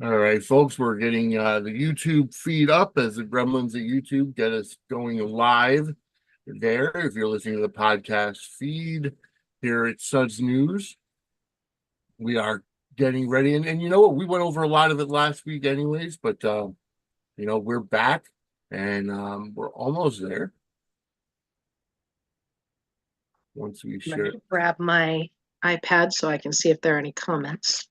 All right, folks, we're getting the YouTube feed up as the gremlins at YouTube get us going live there. If you're listening to the podcast feed here at Suds News, we are getting ready. And you know what? We went over a lot of it last week anyways, but, we're back and we're almost there. Once we I'm share. going to grab my iPad so I can see if there are any comments.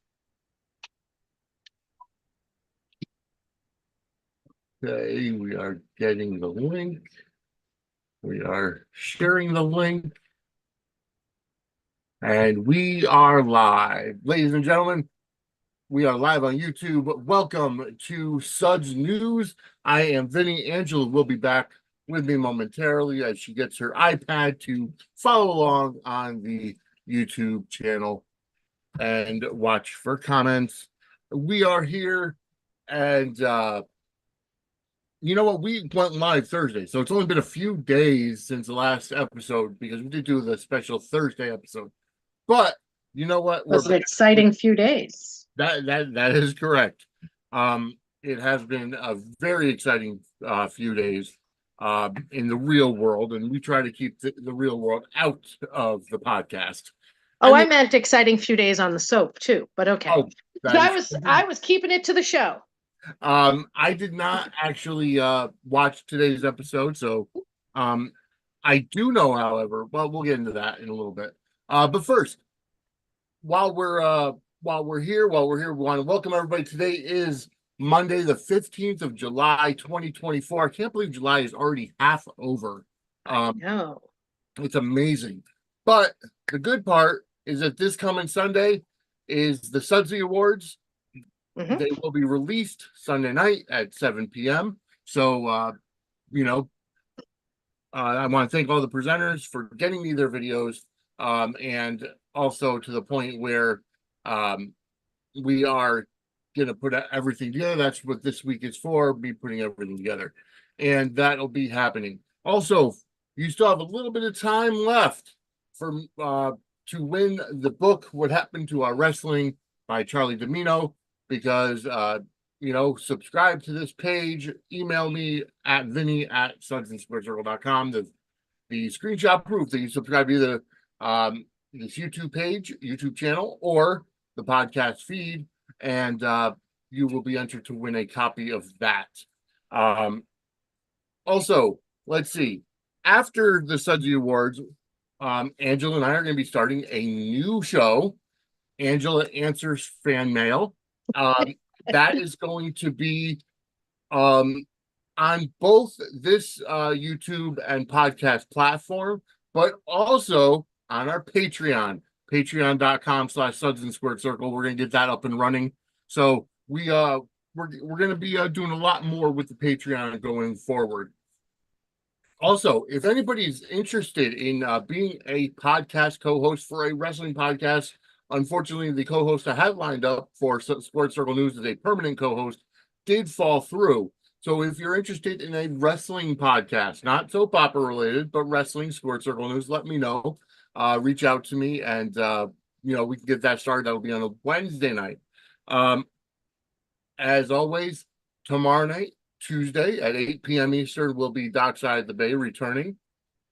Okay, we are getting the link. We are sharing the link. And we are live. Ladies and gentlemen, we are live on YouTube. Welcome to Suds News. I am Vinnie. Angela will be back with me momentarily as she gets her iPad to follow along on the YouTube channel and watch for comments. We are here, and you know what? We went live Thursday, so it's only been a few days since the last episode because we did do the special Thursday episode. But you know what? It was an exciting few days. That is correct. It has been a very exciting few days in the real world, and we try to keep the real world out of the podcast. Oh, I meant exciting few days on the soap too, but okay. Oh, I was keeping it to the show. I did not actually watch today's episode, so I do know, however, well, we'll get into that in a little bit. But first, while we're here, we want to welcome everybody. Today is Monday, the 15th of July, 2024. I can't believe July is already half over. No. It's amazing. But the good part is that this coming Sunday is the Suds Awards. Mm-hmm. They will be released Sunday night at 7 p.m. So, I want to thank all the presenters for getting me their videos, and also to the point where we are going to put everything together. That's what this week is for, me putting everything together. And that'll be happening. Also, you still have a little bit of time left for to win the book, What Happened to Our Wrestling by Charlie Domino. Because, subscribe to this page, email me at vinny@sudsandsquarecircle.com. The screenshot proof that you subscribe to either this YouTube channel, or the podcast feed, and you will be entered to win a copy of that. Also, let's see. After the Suds Awards, Angela and I are going to be starting a new show, Angela Answers Fan Mail. That is going to be on both this YouTube and podcast platform, but also on our patreon.com/Suds and Squared Circle. We're going to get that up and running. So we're going to be doing a lot more with the Patreon going forward. Also, if anybody's interested in being a podcast co-host for a wrestling podcast, unfortunately, the co-host I had lined up for Sports Circle News as a permanent co-host did fall through. So if you're interested in a wrestling podcast, not soap opera related, but wrestling, Sports Circle News, let me know. Reach out to me, and we can get that started. That'll be on a Wednesday night. As always, tomorrow night, Tuesday at 8 p.m. Eastern, will be Dockside the Bay returning.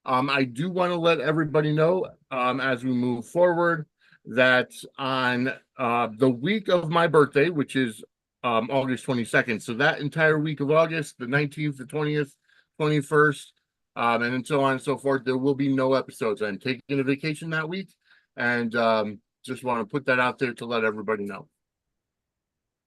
I do want to let everybody know as we move forward that on the week of my birthday, which is August 22nd, so that entire week of August, the 19th, the 20th, 21st, and so on and so forth, there will be no episodes. I'm taking a vacation that week, and just want to put that out there to let everybody know.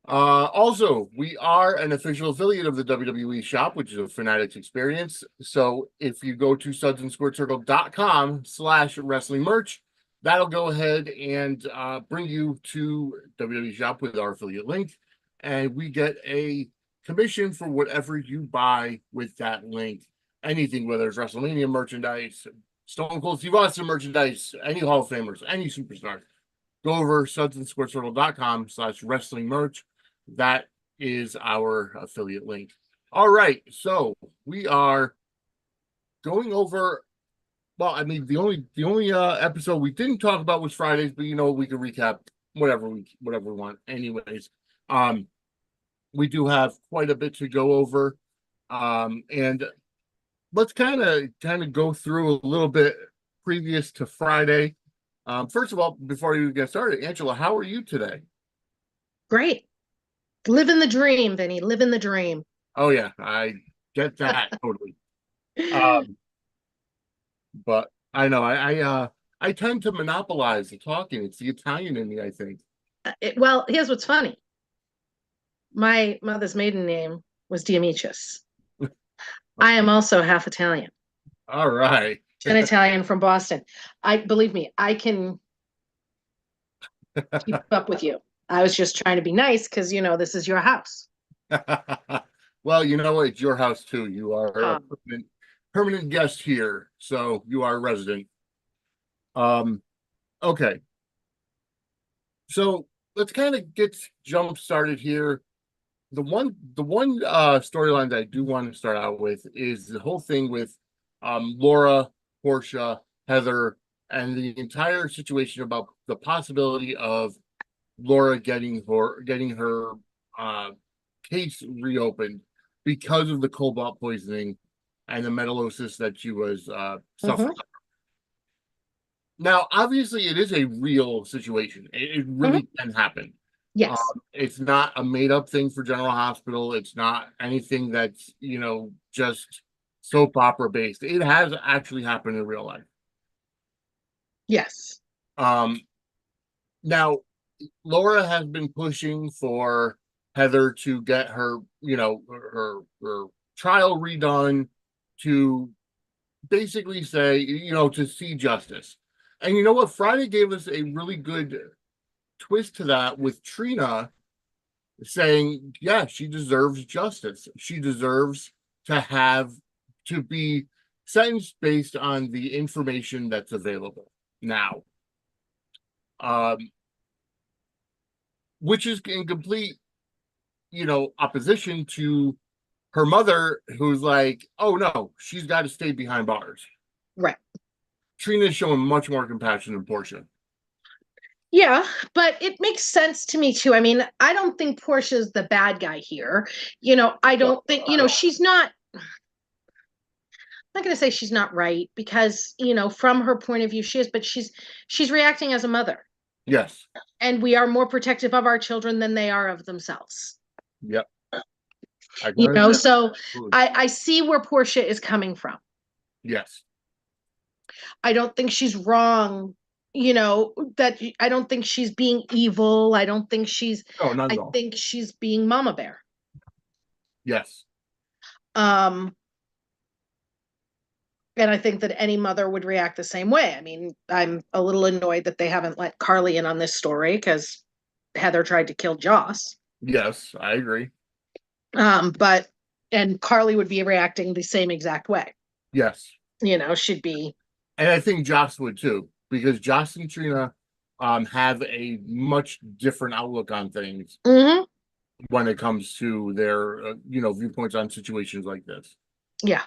Also, we are an official affiliate of the WWE shop, which is a Fanatics experience. So if you go to sudsandsquaredcircle.com/wrestling merch, that'll go ahead and bring you to WWE shop with our affiliate link. And we get a commission for whatever you buy with that link. Anything, whether it's WrestleMania merchandise, Stone Cold Steve Austin merchandise, any Hall of Famers, any superstars, go over sudsandsquaredcircle.com/wrestling merch. That is our affiliate link. All right, so we are going over. Well, I mean, the only episode we didn't talk about was Fridays, but we can recap whatever we want. Anyways, we do have quite a bit to go over. And let's kind of go through a little bit previous to Friday. First of all, before you get started, Angela, how are you today? Great. Living the dream, Vinny. Living the dream. Oh yeah, I get that totally. Um, but I know I tend to monopolize the talking. It's the Italian in me, I think. Well, here's what's funny. My mother's maiden name was Diamicis. I am also half Italian, All right. an Italian from Boston. I believe me, I can keep up with you. I was just trying to be nice because this is your house. Well, you know what? It's your house too. You are a Um, permanent guest here, so you are a resident. Um, okay. So let's kind of get jump started here. The one storyline that I do want to start out with is the whole thing with Laura, Portia, Heather, and the entire situation about the possibility of Laura getting her uh, case reopened because of the cobalt poisoning and the metallosis that she was mhm, suffering. Now, obviously, it is a real situation. It mhm. really can happen. Yes. It's not a made up thing for General Hospital. It's not anything that's, just soap opera based. It has actually happened in real life. Yes. Um, Now, Laura has been pushing for Heather to get her, her trial redone, to basically say, to see justice. And you know what? Friday gave us a really good twist to that with Trina saying, yeah, she deserves justice. She deserves to be sentenced based on the information that's available now. Um, which is in complete, opposition to her mother, who's like, oh no, she's got to stay behind bars. Right. Trina's showing much more compassion than Portia. Yeah, but it makes sense to me too. I mean, I don't think Portia's the bad guy here. I don't think, she's not, I'm not going to say she's not right because, from her point of view she is, but she's reacting as a mother. Yes. And we are more protective of our children than they are of themselves. Yep. I can understand. So Absolutely. I see where Portia is coming from. Yes. I don't think she's wrong, that I don't think she's being evil. No, not at I all. think she's being mama bear. Yes. Um, and I think that any mother would react the same way. I mean, I'm a little annoyed that they haven't let Carly in on this story because Heather tried to kill Joss. Yes, I agree. But and Carly would be reacting the same exact way. Yes. She'd be. And I think Joss would too, because Joss and Trina have a much different outlook on things Mhm. when it comes to their viewpoints on situations like this. Yeah.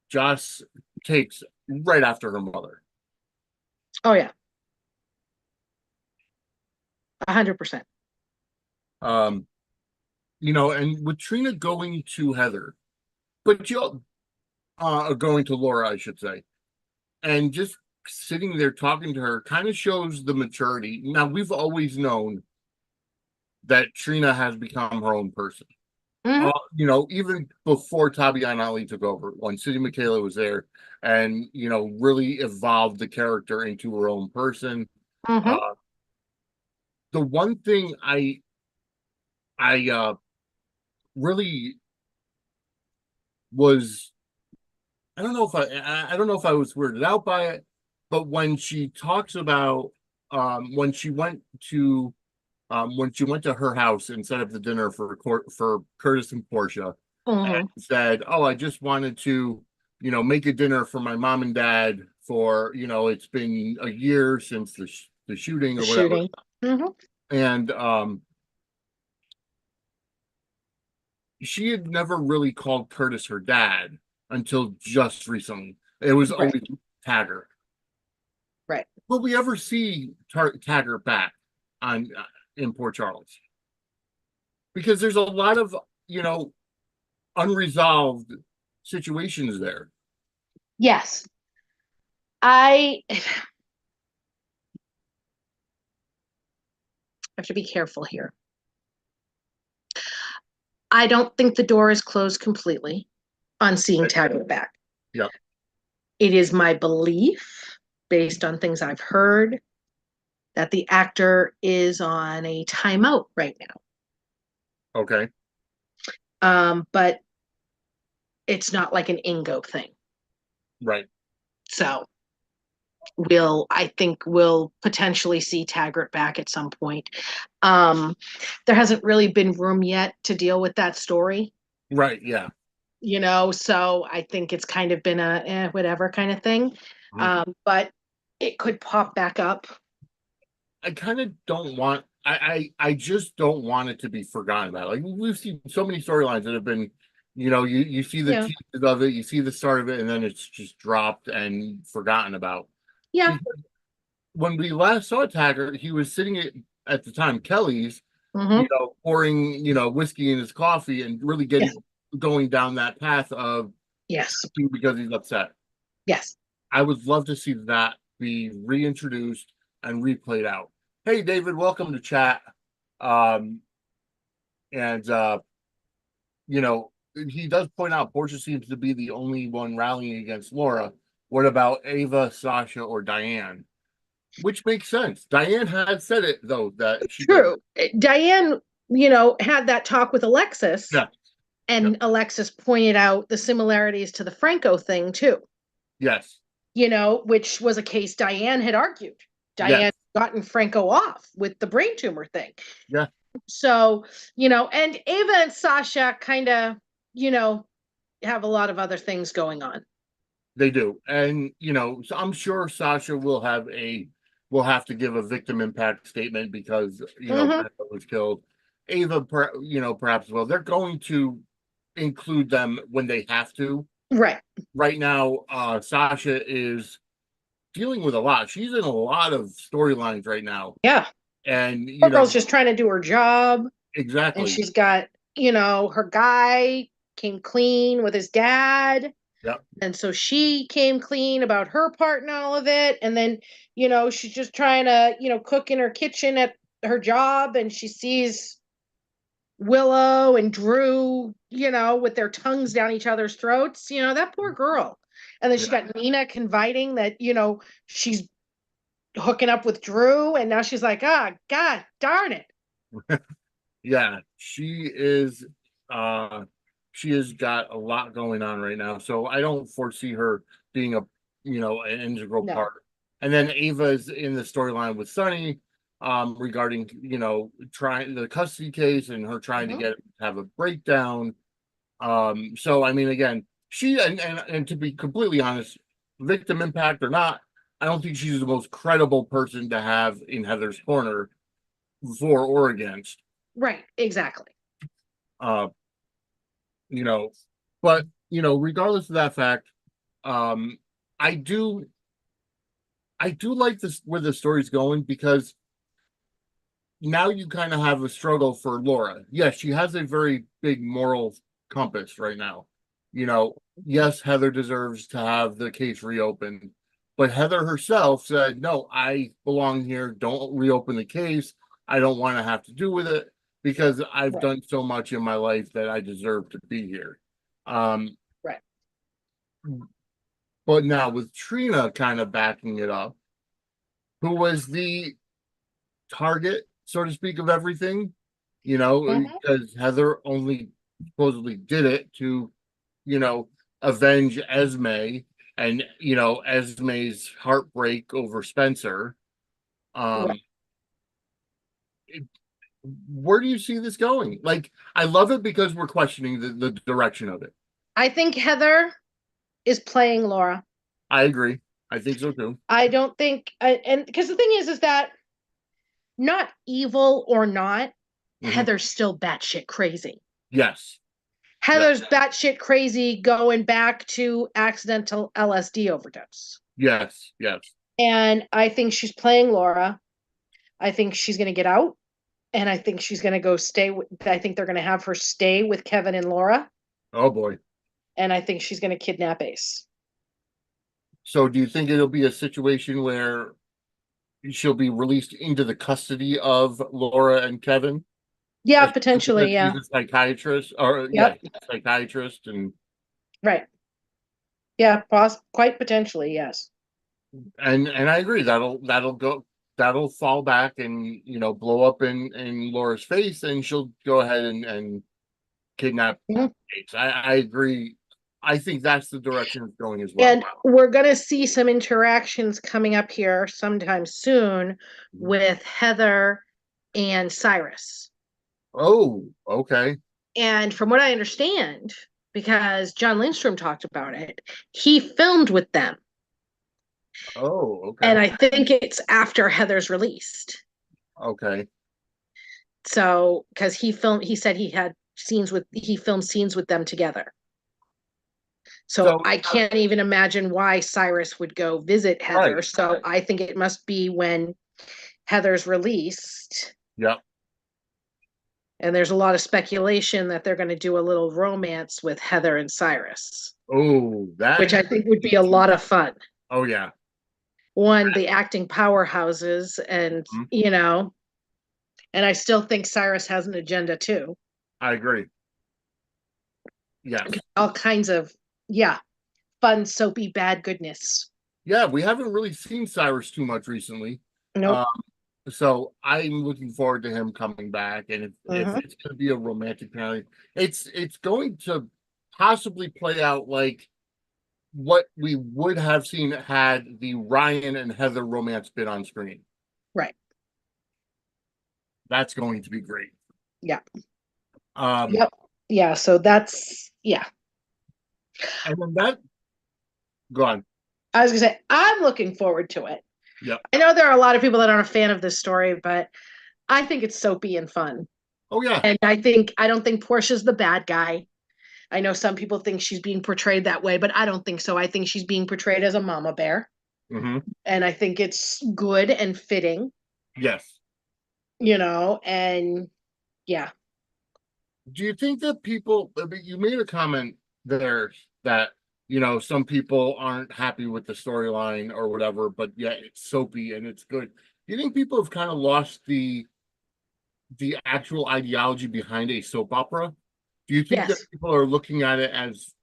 Joss takes right after her mother. Oh yeah. 100%. Um, and with Trina going to Heather, but you going to Laura, I should say, and just sitting there talking to her kind of shows the maturity. Now, we've always known that Trina has become her own person. Mhm. Even before Tabiana Ali took over, when City Michaela was there, and really evolved the character into her own person. Mhm. Uh, the one thing I really was, I don't know if I was weirded out by it, but when she talks about when she went to her house and set up the dinner for Curtis and Portia, and Mhm. said, "Oh, I just wanted to, make a dinner for my mom and dad for, it's been a year since the shooting The or whatever." shooting. Mhm. And she had never really called Curtis her dad until just recently. It was Right. always Taggart. Right. Will we ever see Taggart back on in Port Charles? because there's a lot of, unresolved situations there. Yes. I have to be careful here. I don't think the door is closed completely on seeing Taggart back. Yeah. It is my belief, based on things I've heard, that the actor is on a timeout right now. Okay. But it's not like an Ingo thing. Right. So I think we'll potentially see Taggart back at some point. There hasn't really been room yet to deal with that story. Right. Yeah. So I think it's kind of been a whatever kind of thing. Mhm. But it could pop back up. I kind of don't want. I just don't want it to be forgotten about. Like we've seen so many storylines that have been, you see the Yeah. teases of it, you see the start of it, and then it's just dropped and forgotten about. Yeah. Because when we last saw Taggart, he was sitting at the time Kelly's, Mm-hmm. pouring whiskey in his coffee and really Yes. going down that path of Yes. because he's upset. Yes. I would love to see that be reintroduced and replayed out. Hey, David, welcome to chat. Um, and he does point out Portia seems to be the only one rallying against Laura. What about Ava, Sasha, or Diane? Which makes sense. Diane had said it though that she does. True. Diane, had that talk with Alexis, Yeah, yeah, and Alexis pointed out the similarities to the Franco thing too. yes, Which was a case Diane had argued. yes, Diane gotten Franco off with the brain tumor thing. yeah. So, and Ava and Sasha kind of, have a lot of other things going on. They do, and so I'm sure Sasha will have to give a victim impact statement because Mm-hmm. Beth was killed. Ava, perhaps well, they're going to include them when they have to. Right. Right now, Sasha is dealing with a lot. She's in a lot of storylines right now, Yeah. and Poor girl's just trying to do her job. And exactly. she's got, her guy came clean with his dad. Yeah, And so she came clean about her part in all of it. And then, she's just trying to, cook in her kitchen at her job, and she sees Willow and Drew, with their tongues down each other's throats, that poor girl. And then she yeah, got Nina confiding that, she's hooking up with Drew. And now she's like, ah, God darn it. yeah. Uh, she has got a lot going on right now, so I don't foresee her being an integral No. part. And then Ava is in the storyline with Sunny, regarding trying the custody case and her trying to Mhm. have a breakdown. So I mean, again, she and to be completely honest, victim impact or not, I don't think she's the most credible person to have in Heather's corner for or against. Right. Exactly. Uh, you know, but regardless of that fact, um, I do like this where the story's going because now you kind of have a struggle for Laura. Yes, she has a very big moral compass right now. Yes, Heather deserves to have the case reopened, but Heather herself said, "No, I belong here. Don't reopen the case. I don't want to have to do with it because I've Right. done so much in my life that I deserve to be here." Um, Right. but now with Trina kind of backing it up, who was the target, so to speak, of everything, Mhm. because Heather only supposedly did it to, you know, avenge Esme and, Esme's heartbreak over Spencer. Right. Um, where do you see this going? Like, I love it because we're questioning the direction of it. I think Heather is playing Laura. I agree. I think so too. I don't think, and because the thing is that not evil or not, Hmm. Heather's still batshit crazy. Yes. Yeah. Heather's batshit crazy going back to accidental LSD overdose. Yes. Yes. And I think she's playing Laura. I think she's going to get out. And I think she's going to go I think they're going to have her stay with Kevin and Laura. Oh boy. And I think she's going to kidnap Ace. So do you think it'll be a situation where she'll be released into the custody of Laura and Kevin? Yeah, As potentially. she's Yeah. a psychiatrist, or yeah, Yep. psychiatrist, and Right. Yeah. Quite potentially. Yes. I agree that'll fall back and blow up in Laura's face, and she'll go ahead and kidnap Mhm. Ace. I agree. I think that's the direction it's going as well. And we're going to see some interactions coming up here sometime soon with Heather and Cyrus. Oh, okay. And from what I understand, because John Lindstrom talked about it, he filmed with them. Oh, okay. And I think it's after Heather's released. Okay. So, because he said he filmed scenes with them together. So I can't even imagine why Cyrus would go visit Heather. Right. So I think it must be when Heather's released. Yep. And there's a lot of speculation that they're going to do a little romance with Heather and Cyrus. Oh, which I think would be a lot of fun. Oh yeah. One, the acting powerhouses, and and I still think Cyrus has an agenda too. I agree. Yes. All kinds of fun, soapy, bad goodness. Yeah, we haven't really seen Cyrus too much recently. Nope. So I'm looking forward to him coming back, and if it's going to be a romantic comedy, it's going to possibly play out like what we would have seen had the Ryan and Heather romance been on screen. Right. That's going to be great. Yeah. Yep. Yeah. So that's And then that. Go on. I was gonna say I'm looking forward to it. Yeah. I know there are a lot of people that aren't a fan of this story, but I think it's soapy and fun. Oh yeah. And I don't think Portia's the bad guy. I know some people think she's being portrayed that way, but I don't think so. I think she's being portrayed as a mama bear. And I think it's good and fitting. Yes. And yeah. Do you think that you made a comment there that, some people aren't happy with the storyline or whatever, but yeah, it's soapy and it's good. Do you think people have kind of lost the actual ideology behind a soap opera? Do you think that people are looking at it as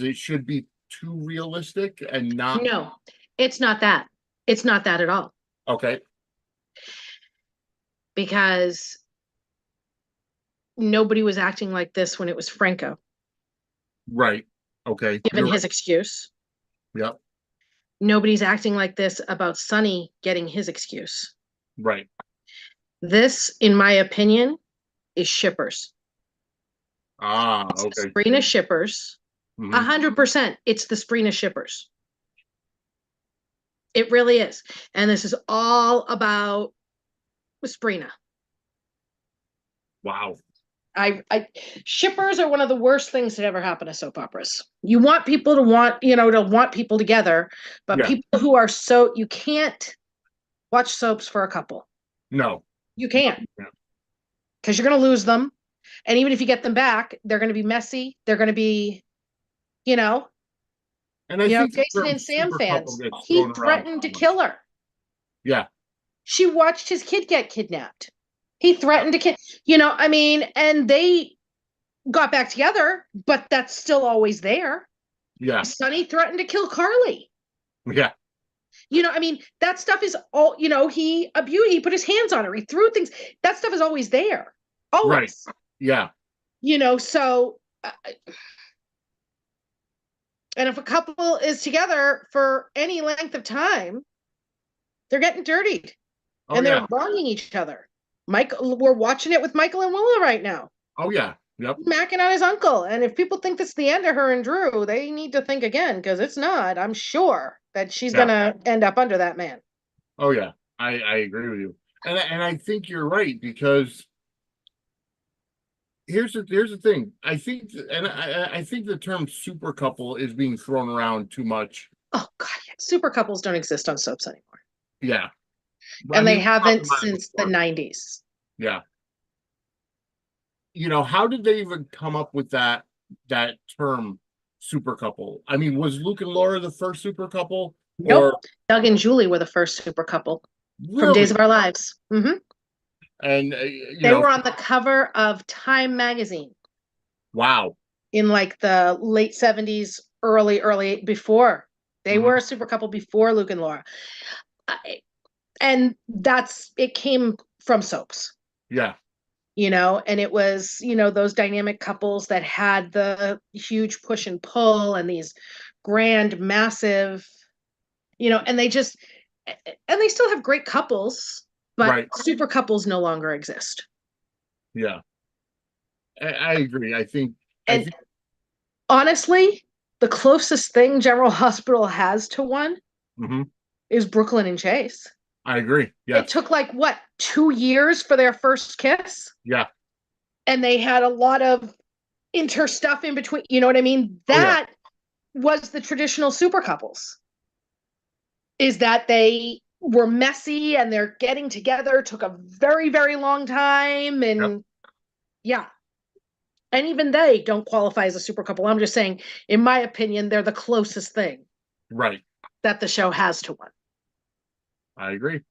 it should be too realistic and not? No, it's not that. It's not that at all. Okay. Because nobody was acting like this when it was Franco. Right. Okay. Given his excuse. Yep. Nobody's acting like this about Sonny getting his excuse. Right. This, in my opinion, is shippers. Okay. Sabrina shippers. 100%. It's the Sabrina shippers. It really is. And this is all about Sabrina. Wow. Shippers are one of the worst things that ever happen to soap operas. You want people to want people together, but people who are you can't watch soaps for a couple. No. You can't. Because you're going to lose them. And even if you get them back, they're going to be messy. They're going to be, And I think Jason and Sam fans, he threatened to kill her. Yeah. She watched his kid get kidnapped. He threatened to kill, and they got back together, but that's still always there. Yeah. Sonny threatened to kill Carly. Yeah. That stuff is all, he put his hands on her. He threw things. That stuff is always there. Always. Right. Yeah. So, and if a couple is together for any length of time, they're getting dirtied and they're wronging each other. We're watching it with Michael and Willow right now. Oh yeah. Yep. Macking on his uncle. And if people think that's the end of her and Drew, they need to think again, because it's not. I'm sure that she's gonna end up under that man. Oh yeah. I agree with you. And I think you're right, because here's the thing. I think the term super couple is being thrown around too much. Oh god, super couples don't exist on soaps anymore. Yeah. I And they mean, we talked haven't about it since the before. 90s. Yeah. How did they even come up with that term super couple? I mean, was Luke and Laura the first super couple? Nope. Or Doug and Julie were the first super couple from Days really? of Our Lives. And They were on the cover of Time magazine wow. in like the late 70s, early before. They Mhm. were a super couple before Luke and Laura. And it came from soaps. Yeah. And it was, those dynamic couples that had the huge push and pull and these grand, massive, and they still have great couples, but Right. super couples no longer exist. Yeah. I agree. I think And honestly, the closest thing General Hospital has to one mhm. is Brooklyn and Chase. I agree. It Yes. took like what, 2 years for their first kiss? Yeah. And they had a lot of inter stuff in between. You know what I mean? Oh yeah. That was the traditional super couples, is that they were messy and their getting together took a very, very long time. Yep. And yeah. And even they don't qualify as a super couple. I'm just saying, in my opinion, they're the closest thing Right. that the show has to one. I agree.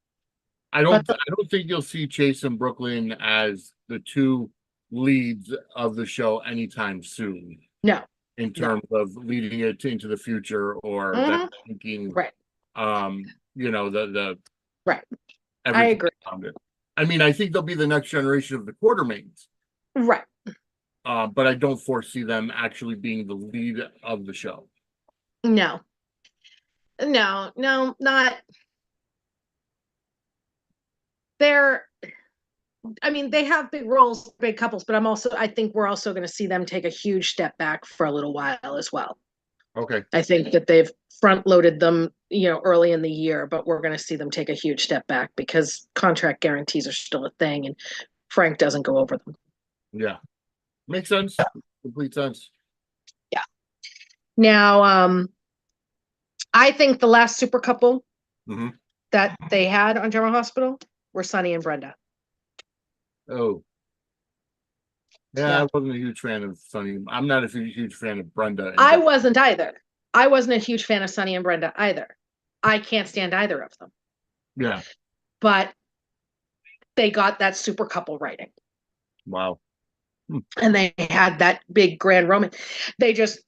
But I don't think you'll see Chase and Brooklyn as the two leads of the show anytime soon no, in terms of leading it into the future or them thinking right, the right. I everything agree. around it. I mean, I think they'll be the next generation of the Quartermains. Right. But I don't foresee them actually being the lead of the show. No, not. They're, I mean, they have big roles, big couples, but I think we're also going to see them take a huge step back for a little while as well. Okay. I think that they've front loaded them, early in the year, but we're going to see them take a huge step back because contract guarantees are still a thing and Frank doesn't go over them. Yeah. Makes sense. Complete sense. Yeah. Now, I think the last super couple that they had on General Hospital were Sonny and Brenda. Oh. Yeah, I wasn't a huge fan of Sonny. I'm not a huge fan of Brenda. I wasn't either. I wasn't a huge fan of Sonny and Brenda either. I can't stand either of them. Yeah. But they got that super couple writing. Wow. And they had that big grand romance. They just,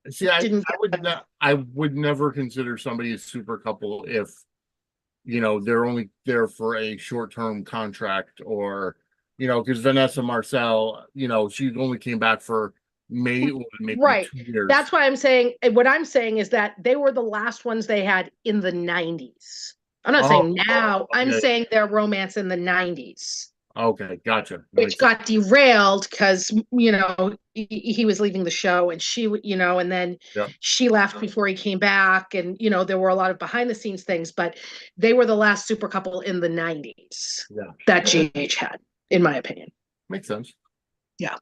See, I would never consider somebody a super couple if they're only there for a short-term contract or because Vanessa Marcel, she only came back for maybe right. 2 years. That's why what I'm saying is that they were the last ones they had in the 90s. I'm not saying now. I'm saying their romance in the 90s. Okay, gotcha. Which got derailed because he was leaving the show and she and then she left before he came back, and there were a lot of behind the scenes things, but they were the last super couple in the 90s that GH had, in my opinion. Makes sense. Yeah.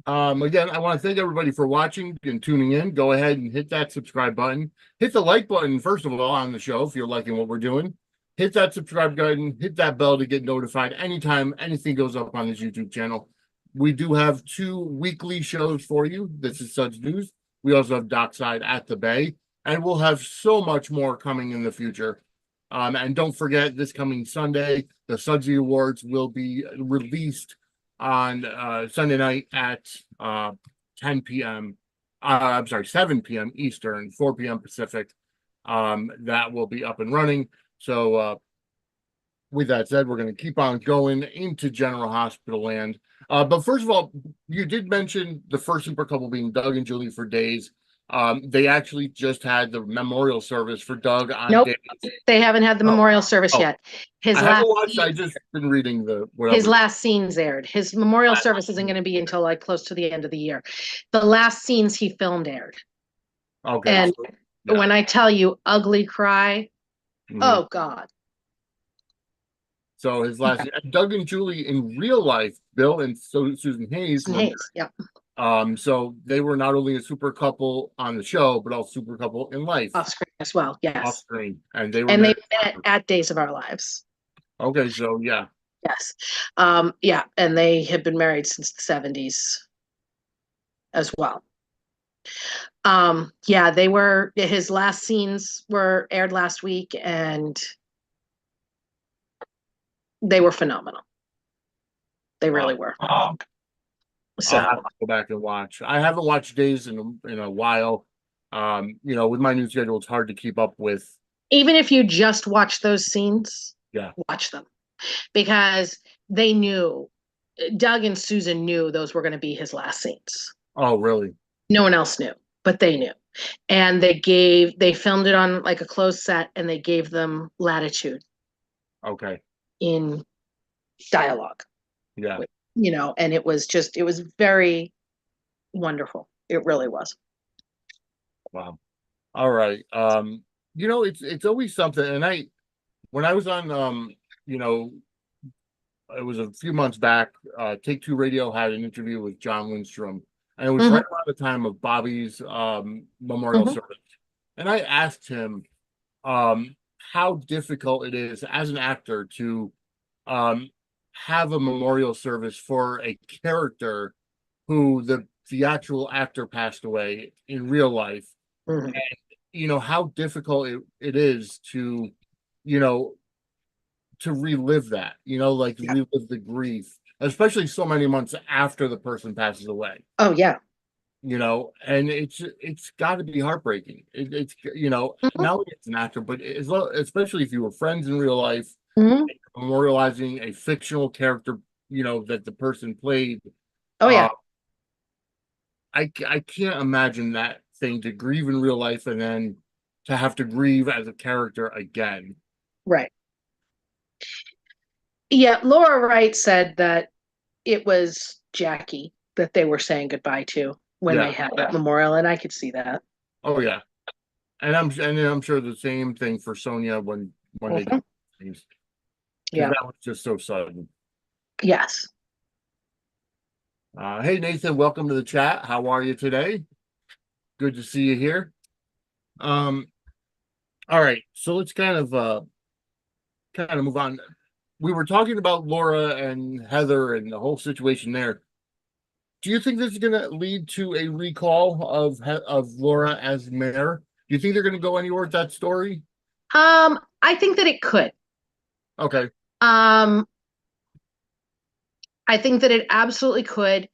Again, I want to thank everybody for watching and tuning in. Go ahead and hit that subscribe button. Hit the like button, first of all, on the show if you're liking what we're doing. Hit that subscribe button, hit that bell to get notified anytime anything goes up on this YouTube channel. We do have 2 weekly shows for you. This is Suds News. We also have Dockside at the Bay, and we'll have so much more coming in the future. And don't forget, this coming Sunday, the Sudsy Awards will be released on Sunday night at 10 p.m. I'm sorry, 7 p.m. Eastern, 4 p.m. Pacific. That will be up and running. So with that said, we're going to keep on going into General Hospital land. But first of all, you did mention the first super couple being Doug and Julie for Days. They actually just had the memorial service for Doug on Days. They haven't had the memorial service yet. I haven't watched. I just been reading his last scenes aired. His memorial service isn't going to be until like close to the end of the year. The last scenes he filmed aired. Okay. And when I tell you ugly cry, oh God. So his last Doug and Julie in real life, Bill and Susan Hayes. Yeah. So they were not only a super couple on the show, but also super couple in life. Off screen as well. off Yes. screen, and they were And they married. met at Days of Our Lives. Okay, so yeah. Yes. Yeah. And they have been married since the 70s as well. Yeah, his last scenes were aired last week and they were phenomenal. They really were. I'll have So to go back and watch. I haven't watched Days in a while. With my new schedule, it's hard to keep up with. even if you just watch those scenes, Yeah. watch them because they knew, Doug and Susan knew those were going to be his last scenes. Oh, really? No one else knew, but they knew. And they filmed it on like a closed set and they gave them latitude Okay. in dialogue. Yeah. And it was very wonderful. It really was. Wow. All right. It's always something. And when I was on, you know, it was a few months back. Take Two Radio had an interview with John Lindstrom, and it was Mhm. right around the time of Bobby's memorial Mhm. service. And I asked him um, how difficult it is as an actor to um, have a memorial service for a character who the actual actor passed away in real life. Mhm. How difficult it is you know to relive that, like Yeah. relive the grief, especially so many months after the person passes away. Oh yeah. And it's got to be heartbreaking. It's Mhm. now it's an actor, but especially if you were friends in real life, Mhm. memorializing a fictional character, that the person played. Oh uh yeah. I can't imagine that thing, to grieve in real life and then to have to grieve as a character again. Right. Yeah, Laura Wright said that it was Jackie that they were saying goodbye to when Yeah. they had that memorial, and I could see that. Oh yeah. And I'm sure the same thing for Sonia when they Mhm. did things, because Yeah. that was just so sudden. Yes. Hey Nathan, welcome to the chat. How are you today? Good to see you here. Um, all right, so let's kind of move on. We were talking about Laura and Heather and the whole situation there. Do you think this is going to lead to a recall of Laura as mayor? Do you think they're going to go anywhere with that story? I think that it could. Okay. Um, I think that it absolutely could.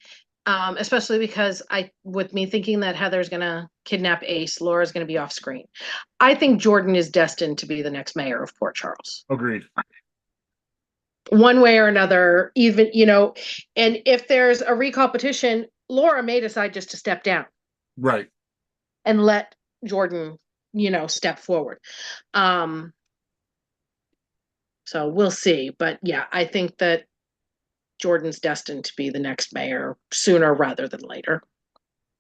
Especially because with me thinking that Heather's gonna kidnap Ace, Laura's gonna be off screen. I think Jordan is destined to be the next mayor of Port Charles. Agreed. One way or another, even, and if there's a recall petition, Laura may decide just to step down Right. and let Jordan, step forward. Um, so we'll see. But yeah, I think that Jordan's destined to be the next mayor sooner rather than later.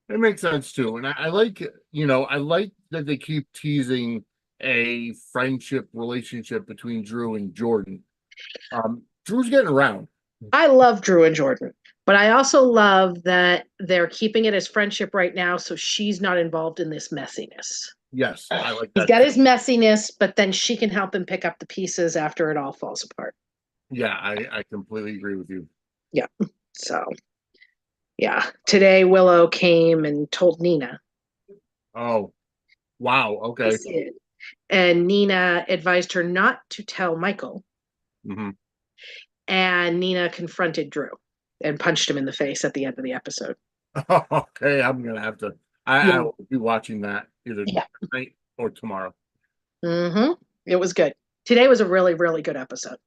It makes sense too. And I like that they keep teasing a friendship relationship between Drew and Jordan. Drew's getting around. I love Drew and Jordan, but I also love that they're keeping it as friendship right now, so she's not involved in this messiness. Yes, I like He's that got too. his messiness, but then she can help him pick up the pieces after it all falls apart. Yeah, I completely agree with you. Yeah. So, yeah. Today, Willow came and told Nina. Oh, wow. Okay. And Nina advised her not to tell Michael. Hmm. And Nina confronted Drew and punched him in the face at the end of the episode. Okay, I'm gonna have to. I Yeah. will be watching that either Yeah. tonight or tomorrow. It was good. Today was a really, really good episode.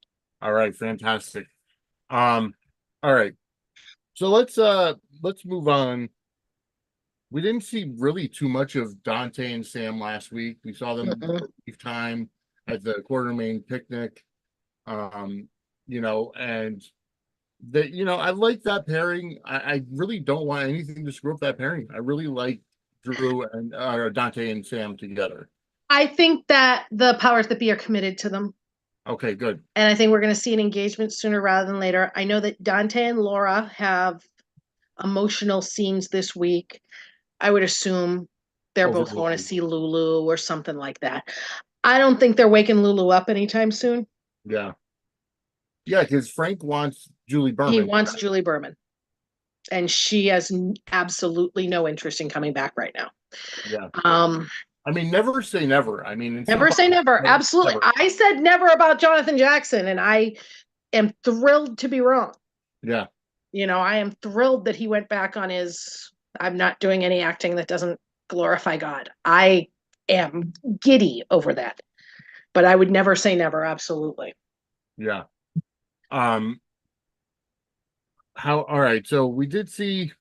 All right, fantastic. Um, all right. So let's move on. We didn't see really too much of Dante and Sam last week. We saw them for Mm-mm. a brief time at the Quartermain picnic. Um, and I like that pairing. I really don't want anything to screw up that pairing. I really like Drew and Dante and Sam together. I think that the powers that be are committed to them. Okay, good. And I think we're going to see an engagement sooner rather than later. I know that Dante and Laura have emotional scenes this week. I would assume They're over both going to Lulu. see Lulu or something like that. I don't think they're waking Lulu up anytime soon. Yeah. Yeah, because Frank wants Julie He Berman. wants Julie Berman, and she has absolutely no interest in coming back right now. Yeah. Um, I mean, never say never. I mean, in some Never say never. parts, Absolutely. never. I said never about Jonathan Jackson, and I am thrilled to be wrong. Yeah. I am thrilled that he went back on his I'm not doing any acting that doesn't glorify God. I am giddy over that. But I would never say never, absolutely. Yeah. All right, so we did see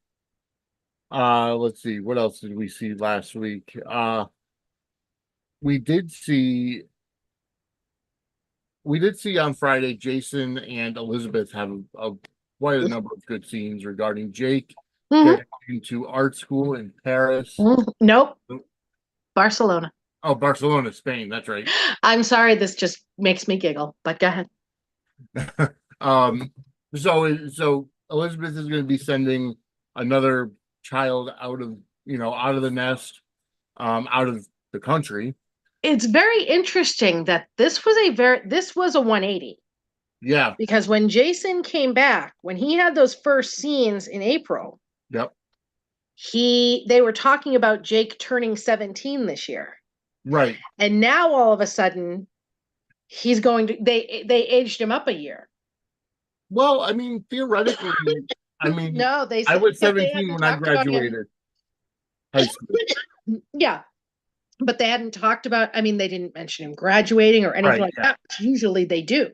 let's see, what else did we see last week? We did see on Friday Jason and Elizabeth have quite a number of good scenes regarding Jake Mhm. getting into art school in Paris. Nope. Barcelona. Oh, Barcelona, Spain, that's right. I'm sorry, this just makes me giggle, but go ahead. Um, so Elizabeth is going to be sending another child out of the nest, out of the country. It's very interesting that this was a 180. Yeah. Because when Jason came back, when he had those first scenes in April, Yep. they were talking about Jake turning 17 this year. Right. And now all of a sudden he's going to they aged him up a year. Well, I mean, theoretically, No, they I said was they 17 hadn't when I talked about him. graduated high school. Yeah. But they hadn't talked about, they didn't mention him graduating or anything like that. Usually they do.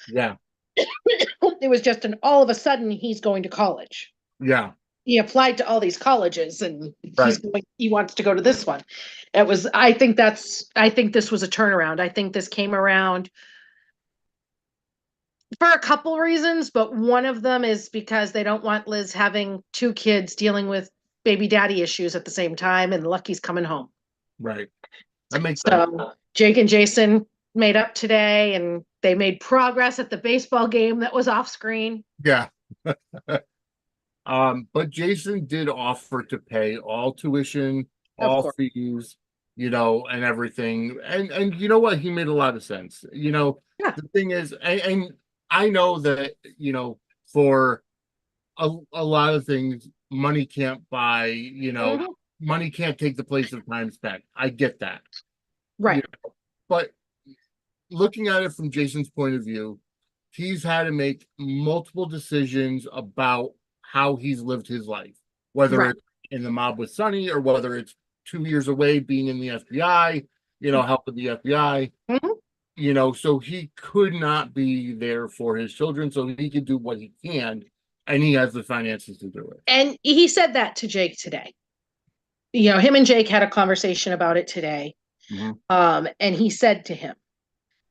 Yeah. It was just all of a sudden he's going to college. Yeah. He applied to all these colleges and Right. he wants to go to this one. I think this was a turnaround. I think this came around for a couple reasons, but one of them is because they don't want Liz having two kids dealing with baby daddy issues at the same time, and Lucky's coming home. Right. That makes sense. So Jake and Jason made up today, and they made progress at the baseball game that was off screen. Yeah. But Jason did offer to pay all tuition, all fees, and everything. And you know what? He made a lot of sense. Yeah. The thing is, and I know that, for a lot of things, money can't buy, money can't take the place of time spent. I get that. Right. But looking at it from Jason's point of view, he's had to make multiple decisions about how he's lived his life, whether it's in the mob with Sonny or whether it's 2 years away being in the FBI, helping the FBI. So he could not be there for his children, so he could do what he can, and he has the finances to do it. And he said that to Jake today. Him and Jake had a conversation about it today. And he said to him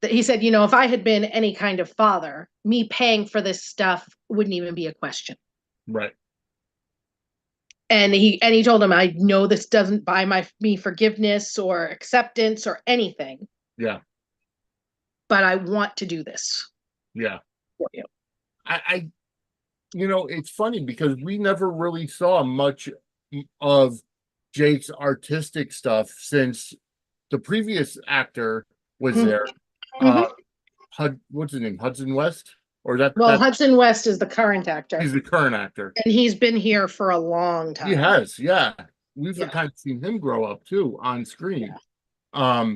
that if I had been any kind of father, me paying for this stuff wouldn't even be a question. Right. And he told him, I know this doesn't buy me forgiveness or acceptance or anything. Yeah. But I want to do this. Yeah. For you. I it's funny because we never really saw much of Jake's artistic stuff since the previous actor was there. What's his name? Hudson West? Or Hudson West is the current actor. He's the current actor. And he's been here for a long time. He has, yeah. We've kind of seen him grow up too on screen. Yeah.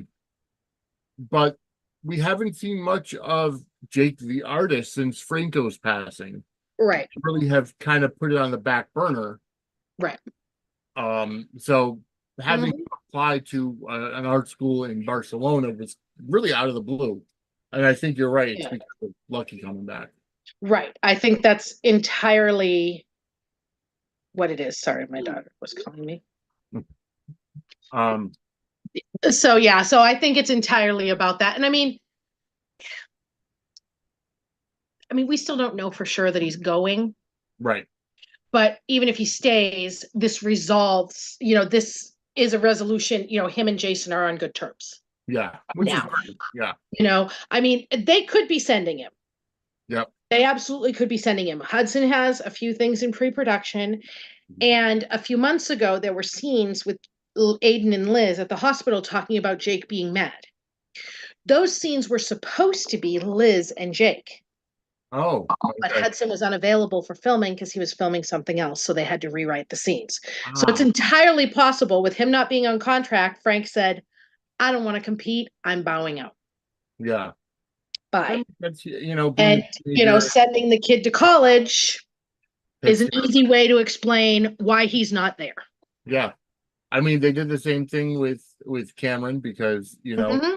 But we haven't seen much of Jake the artist since Franco's passing. Right. We really have kind of put it on the back burner. Right. So having applied to an art school in Barcelona was really out of the blue. And I think you're right. It's because of Lucky coming back. Right. I think that's entirely what it is. Sorry, my daughter was calling me. So I think it's entirely about that. And I mean, we still don't know for sure that he's going. Right. But even if he stays, this resolves, this is a resolution, him and Jason are on good terms. Yeah. Which is great. Yeah. They could be sending him. Yep. They absolutely could be sending him. Hudson has a few things in pre-production. And a few months ago, there were scenes with Aiden and Liz at the hospital talking about Jake being mad. Those scenes were supposed to be Liz and Jake. Oh, But okay. Hudson was unavailable for filming because he was filming something else, so they had to rewrite the scenes. So it's Ah, entirely possible, with him not being on contract, Frank said, I don't want to compete. I'm bowing out. yeah. Bye. That's, being And, a teenager, sending the kid to college is that's, an easy way to explain why he's not there. yeah. I mean, they did the same thing with Cameron because, Mhm.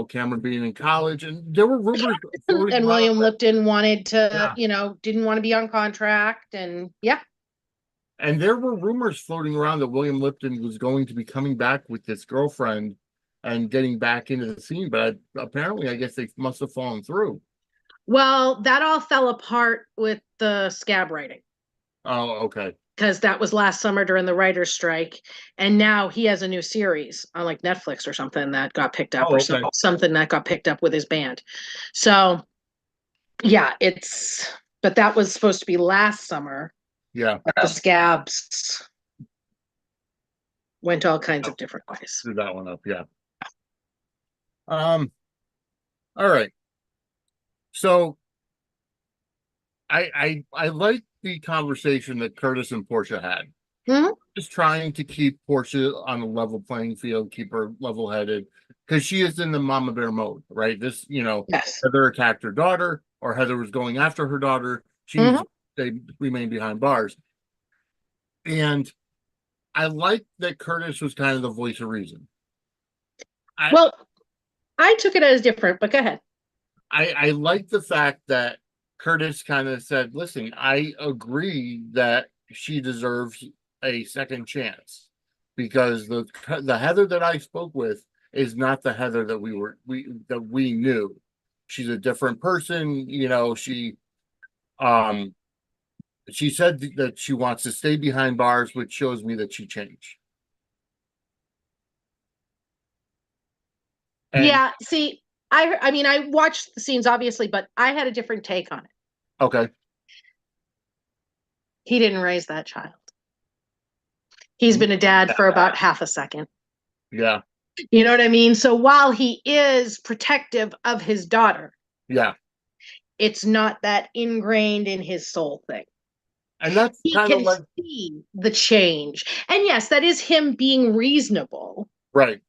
Cameron being in college, and there were rumors floating And around William that, Lipton wanted to, yeah. didn't want to be on contract. And yeah. And there were rumors floating around that William Lipton was going to be coming back with this girlfriend and getting back into the scene, but apparently, I guess they must have fallen through. Well, that all fell apart with the scab writing, Oh, okay. because that was last summer during the writer's strike. And now he has a new series on like Netflix or something that got picked up, Oh, or okay. something that got picked up with his band. So yeah, but that was supposed to be last summer. Yeah. The scabs went all kinds of different ways. Threw that one up. Yeah. Um. All right. So I like the conversation that Curtis and Portia had. Mhm. Just trying to keep Portia on a level playing field, keep her level headed, because she is in the mama bear mode, right? This, Yes. Heather attacked her daughter, or Heather was going after her daughter. She needs Mhm. to stay, remain behind bars. And I like that Curtis was kind of the voice of reason. I Well, I took it as different, but go ahead. I like the fact that Curtis kind of said, "Listen, I agree that she deserves a second chance because the Heather that I spoke with is not the Heather that we knew. She's a different person. Um she said that she wants to stay behind bars, which shows me that she changed." And Yeah, see, I mean, I watched the scenes obviously, but I had a different take on it. okay, He didn't raise that child. He's been a dad for about half a second. yeah, You know what I mean? So while he is protective of his daughter, yeah, it's not that ingrained in his soul thing. and that's He kind of can like see the change. And yes, that is him being reasonable, right,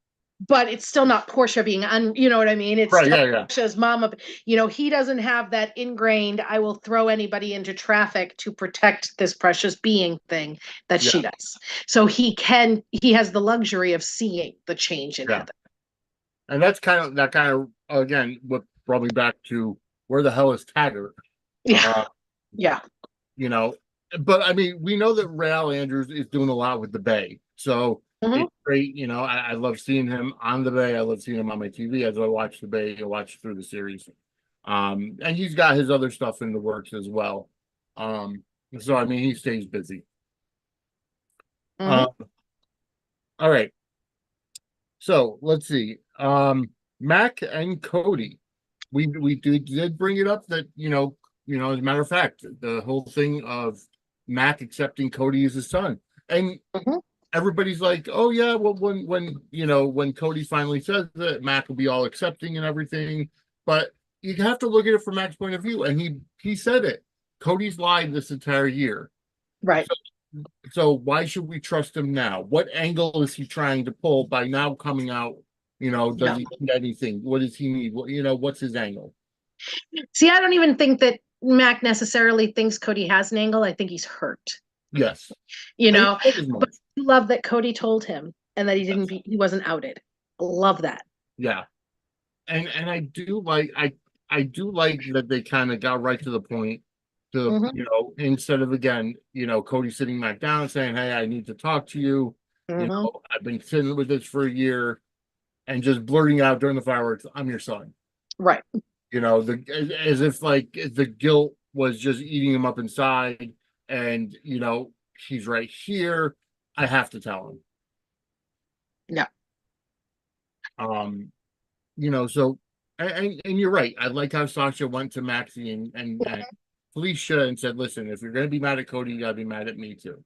but it's still not Portia being you know what I mean? It's right, still yeah, yeah, Portia's mama. He doesn't have that ingrained, I will throw anybody into traffic to protect this precious being thing that yeah, she does. So he has the luxury of seeing the change in yeah. Heather. And that kind of again what brought me back to where the hell is Taggart? Yeah. Uh, Yeah. you know, but I mean, we know that Rail Andrews is doing a lot with the Bay, so Mhm. it's great. I love seeing him on the Bay. I love seeing him on my TV as I watch the Bay. I watch through the series, and he's got his other stuff in the works as well. Um, so I mean, he stays busy. Mhm. Um, all right, so let's see. Mac and Cody. We did bring it up that as a matter of fact, the whole thing of Mac accepting Cody as his son, and Mhm. everybody's like, oh yeah, well when Cody finally says that, Mac will be all accepting and everything, but you have to look at it from Mac's point of view, and he said it. Cody's lied this entire year, Right. so why should we trust him now? What angle is he trying to pull by now coming out? Does Yeah. he need anything? What does he need? What's his angle? See, I don't even think that Mac necessarily thinks Cody has an angle. I think he's hurt. Yes. You And he know, said as but much. I love that Cody told him and that Yes. he wasn't outed. Love that. Yeah. And I do like that they kind of got right to the point to, Mhm. instead of again, Cody sitting back down saying, "Hey, I need to talk to you. Mhm. I've been sitting with this for a year," and just blurting out during the fireworks, "I'm your son." Right. As if like the guilt was just eating him up inside, and he's right here. I have to tell him. Yeah. Um, so and you're right. I like how Sasha went to Maxie and Felicia and said, "Listen, if you're gonna be mad at Cody, you gotta be mad at me too."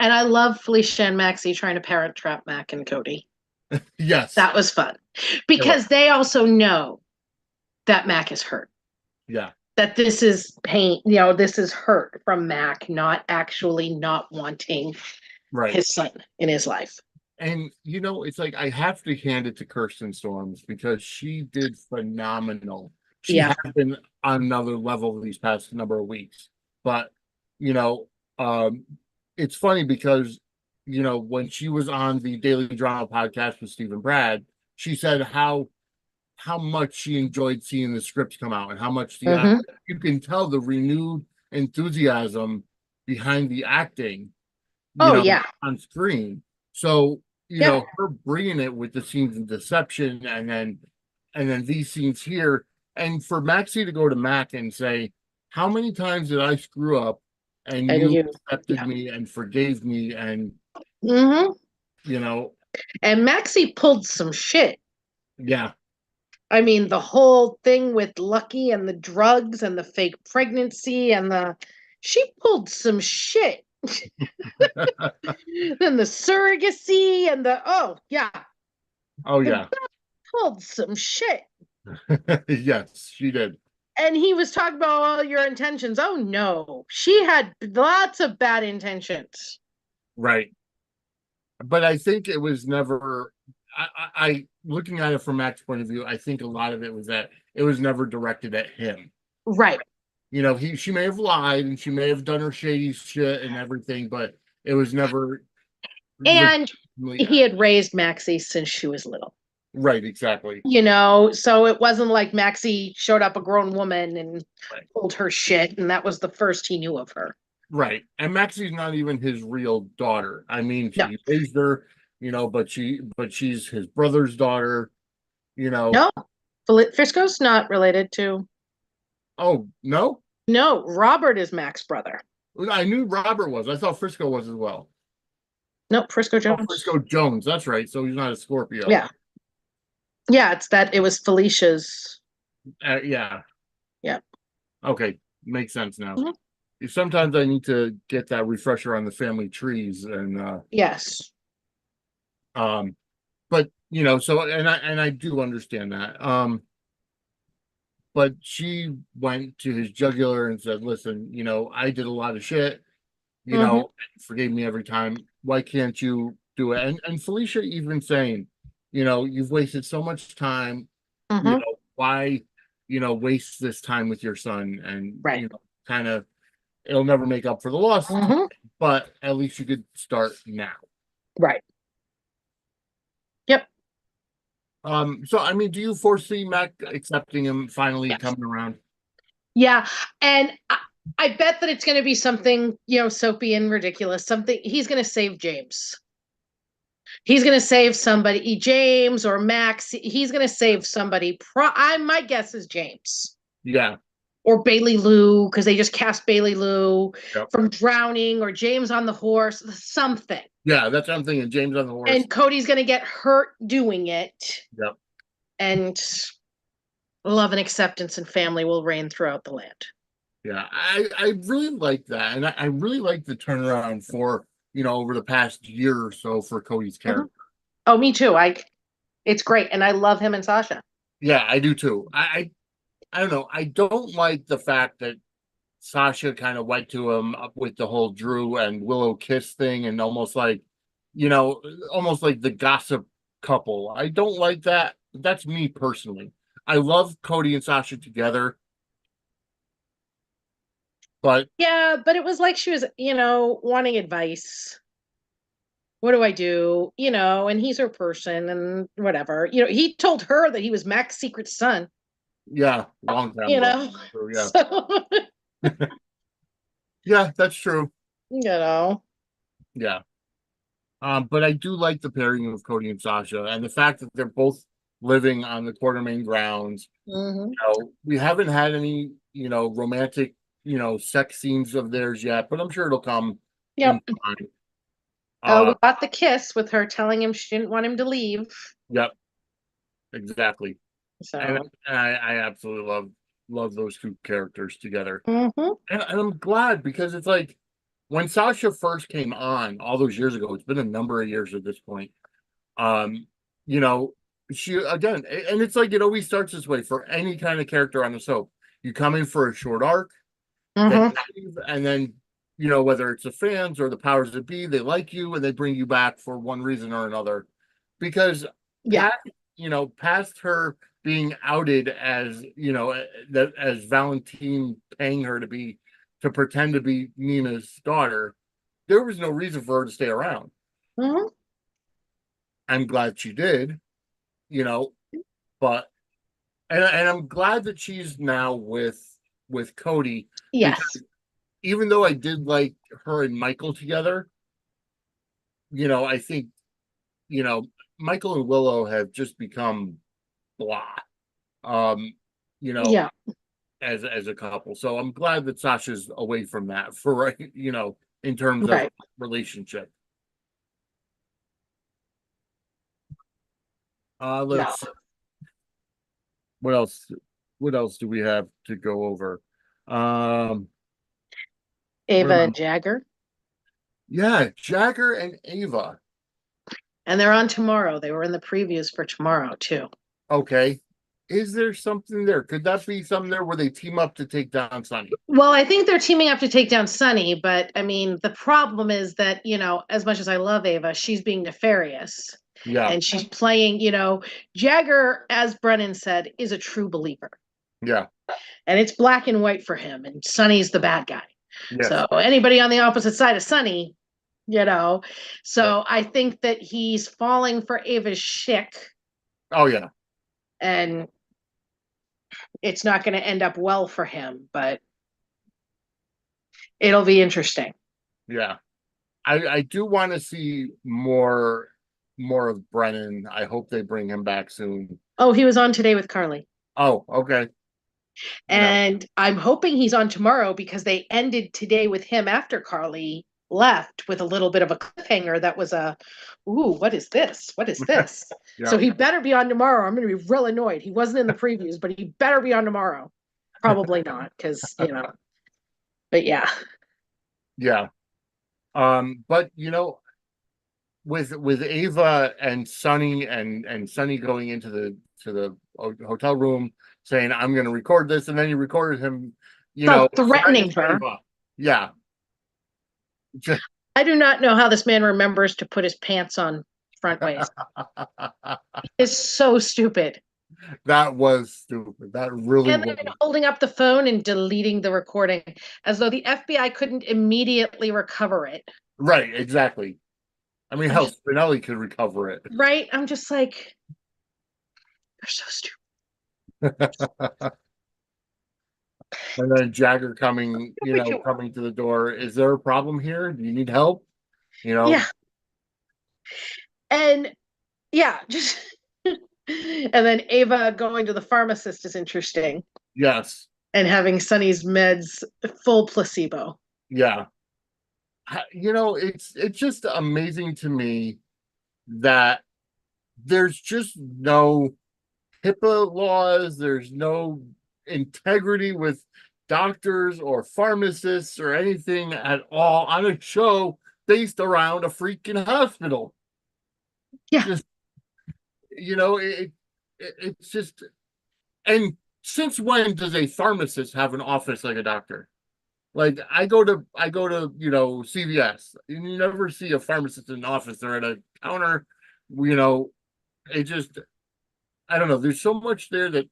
And I love Felicia and Maxie trying to parent trap Mac and Cody. Yes. That was fun because they also know that Mac is hurt. Yeah. That this is pain, this is hurt from Mac, not actually not wanting his son in his life. And, it's like, I have to hand it to Kirsten Storms because she did phenomenal. She has been on another level these past number of weeks. But, it's funny because, when she was on the Daily Drama podcast with Stephen Brad, she said how much she enjoyed seeing the scripts come out and how much you can tell the renewed enthusiasm behind the acting, on screen. So, her bringing it with the scenes in Deception and then these scenes here, and for Maxie to go to Mac and say, how many times did I screw up and you accepted me and forgave me and and Maxie pulled some shit. Yeah. I mean, the whole thing with Lucky and the drugs and the fake pregnancy she pulled some shit. Then the surrogacy and Oh yeah. Pulled some shit. Yes, she did. And he was talking about all your intentions. Oh no, she had lots of bad intentions. Right. But I think it was never. I looking at it from Mac's point of view, I think a lot of it was that it was never directed at him. Right. She may have lied and she may have done her shady shit and everything, but it was never. And he had raised Maxie since she was little. Right, exactly. So it wasn't like Maxie showed up a grown woman and pulled her shit, and that was the first he knew of her. Right. And Maxie's not even his real daughter. I mean, he raised her, but she's his brother's daughter, No. Frisco's not related to. Oh, no? No, Robert is Mac's brother. I knew Robert was. I thought Frisco was as well. No, Frisco Jones. Oh, Frisco Jones, that's right. So he's not a Scorpio. Yeah. Yeah, it was Felicia's. Yeah. Yeah. Okay, makes sense now. Sometimes I need to get that refresher on the family trees and yes. But so and I do understand that. But she went to his jugular and said, listen, I did a lot of shit, forgave me every time. Why can't you do it? And Felicia even saying, you've wasted so much time, why, waste this time with your son and, kind of, it'll never make up for the loss, but at least you could start now. Right. Yep. So, I mean, do you foresee Mac accepting him finally coming around? Yeah. And I bet that it's going to be something, soapy and ridiculous. Something he's going to save James. He's going to save somebody, James or Max. He's going to save somebody. My guess is James. Yeah. Or Bailey Lou, because they just cast Bailey Lou from drowning, or James on the horse, something. Yeah, that's what I'm thinking. James on the horse. And Cody's going to get hurt doing it. Yep. And love and acceptance and family will reign throughout the land. Yeah, I really like that. And I really like the turnaround for, over the past year or so for Cody's character. Oh, me too. It's great. And I love him and Sasha. Yeah, I do too. I don't know. I don't like the fact that Sasha kind of went to him up with the whole Drew and Willow kiss thing and almost like the gossip couple. I don't like that. That's me personally. I love Cody and Sasha together. But it was like she was, wanting advice. What do I do? And he's her person and whatever. He told her that he was Mac's secret son. Yeah, long time ago. So, yeah. So... yeah, that's true. Yeah. But I do like the pairing of Cody and Sasha and the fact that they're both living on the Quartermain grounds. We haven't had any, romantic, sex scenes of theirs yet, but I'm sure it'll come. Yep. We got the kiss with her telling him she didn't want him to leave. Yep. Exactly. So and I absolutely love those two characters together. And I'm glad because it's like, when Sasha first came on all those years ago, it's been a number of years at this point. Um, you know, she again, and it's like it always starts this way for any kind of character on the soap. You come in for a short arc, then Mm-hmm. you leave, and then whether it's the fans or the powers that be, they like you and they bring you back for one reason or another. Because Yeah. past, past her being outed as that as Valentine paying her to pretend to be Nina's daughter, there was no reason for her to stay around. Mm-hmm. I'm glad she did, you know, but and I'm glad that she's now with Cody, Yes. because even though I did like her and Michael together, I think, you know, Michael and Willow have just become blah. Um, you know, Yeah. as a couple. So I'm glad that Sasha's away from that for right, in terms of Right. relationship. Yeah. Let's see. What else? What else do we have to go over? Um, what Ava and about Jagger. yeah, Jagger and Ava. And they're on tomorrow. They were in the previews for tomorrow too. Okay. Is there something there? Could that be something there where they team up to take down Sunny? Well, I think they're teaming up to take down Sunny, but I mean, the problem is that, as much as I love Ava, she's being nefarious Yeah, and she's playing, Jagger, as Brennan said, is a true believer. yeah, And it's black and white for him, and Sunny's the bad guy. So yes, anybody on the opposite side of Sunny, you know. yeah. So I think that he's falling for Ava's shtick, Oh yeah, and it's not going to end up well for him, but it'll be interesting. yeah. I do want to see more of Brennan. I hope they bring him back soon. Oh, he was on today with Carly. Oh, okay. Yeah, And I'm hoping he's on tomorrow because they ended today with him after Carly left with a little bit of a cliffhanger that was ooh, what is this? What is this? yeah, So he better be on tomorrow. I'm going to be real annoyed. He wasn't in the previews, but he better be on tomorrow. Probably not because, but yeah. yeah. But with Ava and Sunny and Sunny going into the hotel room saying, "I'm going to record this," and then you recorded him, So threatening threatening her. Ava. Yeah, just I do not know how this man remembers to put his pants on front ways. It's so stupid. that was stupid. That really And was. then holding up the phone and deleting the recording as though the FBI couldn't immediately recover it. Right, exactly. I mean, I'm hell, just, Spinelli could recover it. right? I'm just like, they're so stupid. And then Jagger coming, Ridiculous. coming to the door. Is there a problem here? Do you need help? You Yeah. know, And yeah, just and then Ava going to the pharmacist is interesting yes, and having Sunny's meds full placebo. yeah. It's just amazing to me that there's just no HIPAA laws. There's no integrity with doctors or pharmacists or anything at all on a show based around a freaking hospital. Yeah. Just it's just. And since when does a pharmacist have an office like a doctor? Like I go to CVS, and you never see a pharmacist in an office. They're at a counter. You know, it just I don't know. There's so much there that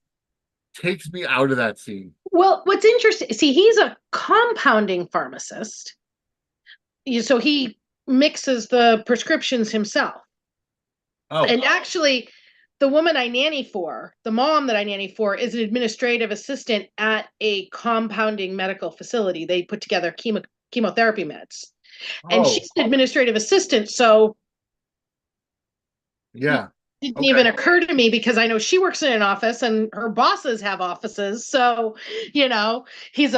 takes me out of that scene. Well, what's interesting, see, he's a compounding pharmacist. So he mixes the prescriptions himself. Oh, And actually, the woman I nanny for, the mom that I nanny for, is an administrative assistant at a compounding medical facility. They put together chemotherapy meds. And oh, she's an administrative assistant. So yeah. it didn't Okay. even occur to me because I know she works in an office and her bosses have offices. So, he's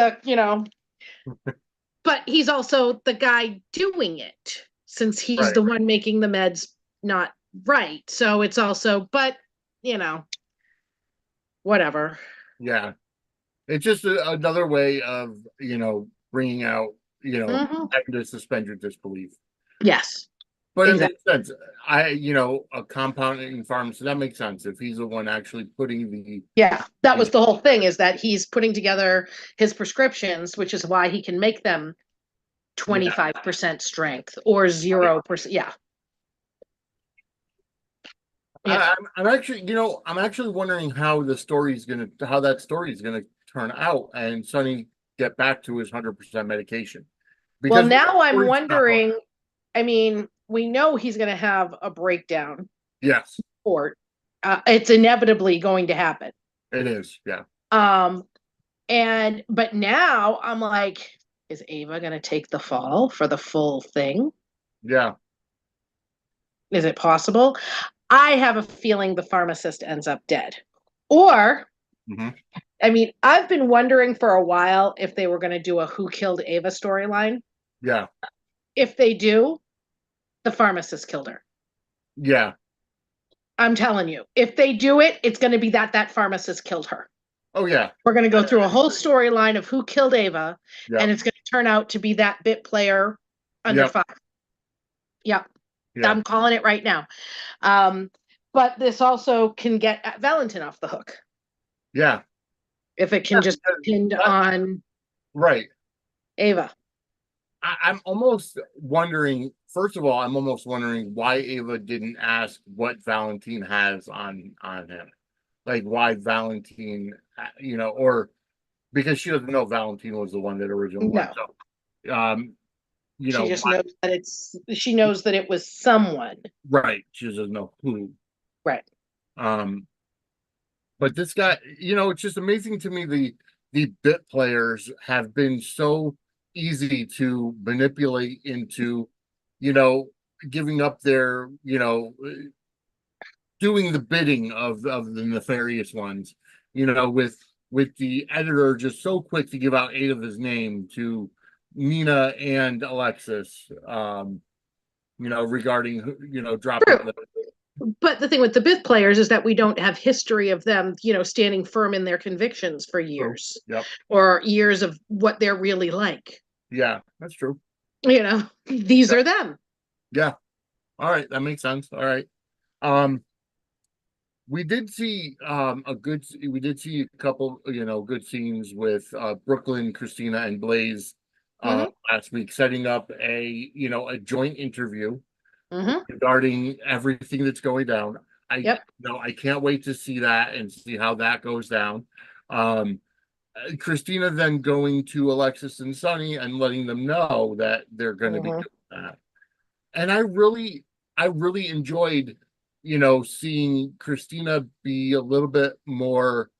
but he's also the guy doing it since he's Right. the one making the meds not right. So it's also, but you know, whatever. Yeah. It's just another way of, bringing out, having to suspend your disbelief. Yes. But it Exactly. makes sense. A compounding pharmacy, that makes sense if he's the one actually putting Yeah, that was the whole thing, is that he's putting together his prescriptions, which is why he can make them 25% strength or 0%. Yeah. Yeah. I'm actually, I'm actually wondering how that story is gonna turn out, and Sonny get back to his 100% medication. Well, Because now I'm story's not going. wondering, I mean, we know he's going to have a breakdown, Yes, or it's inevitably going to happen. it is. Yeah. Um, but now I'm like, is Ava going to take the fall for the full thing? Yeah. Is it possible? I have a feeling the pharmacist ends up dead. Or, Hmm. I mean, I've been wondering for a while if they were going to do a Who Killed Ava storyline. Yeah. If they do, the pharmacist killed her. Yeah. I'm telling you, if they do it, it's going to be that pharmacist killed her. Oh yeah. We're going to go through a whole storyline of who killed Ava, Yeah. and it's going to turn out to be that bit player under Yeah. five. Yep. Yeah. I'm calling it right now. But this also can get Valentin off the hook Yeah. if it can just depend on Right. Ava. I'm almost wondering, first of all, I'm almost wondering why Ava didn't ask what Valentine has on him. Like why Valentine, or because she doesn't know Valentine was the one that originally went. No, So, she just why, knows that she knows that it was someone. right. She doesn't know who. Right. Um, but this guy, it's just amazing to me the bit players have been so easy to manipulate into, you know, giving up their, doing the bidding of the nefarious ones, with the editor just so quick to give out 8 of his name to Nina and Alexis, regarding, dropping True. But the thing with the bit players is that we don't have history of them, standing firm in their convictions for true. years, Yep. or years of what they're really like. Yeah, that's true. These Yeah. are them. Yeah. All right, that makes sense. All right. Um, we did see we did see a couple, good scenes with Brooklyn, Christina, and Blaze Hmm. last week, setting up a joint interview Hmm. regarding everything that's going down. Yep. I can't wait to see that and see how that goes down. Um, Christina then going to Alexis and Sonny and letting them know that they're going to be Hmm. doing that. And I really enjoyed, seeing Christina be a little bit more.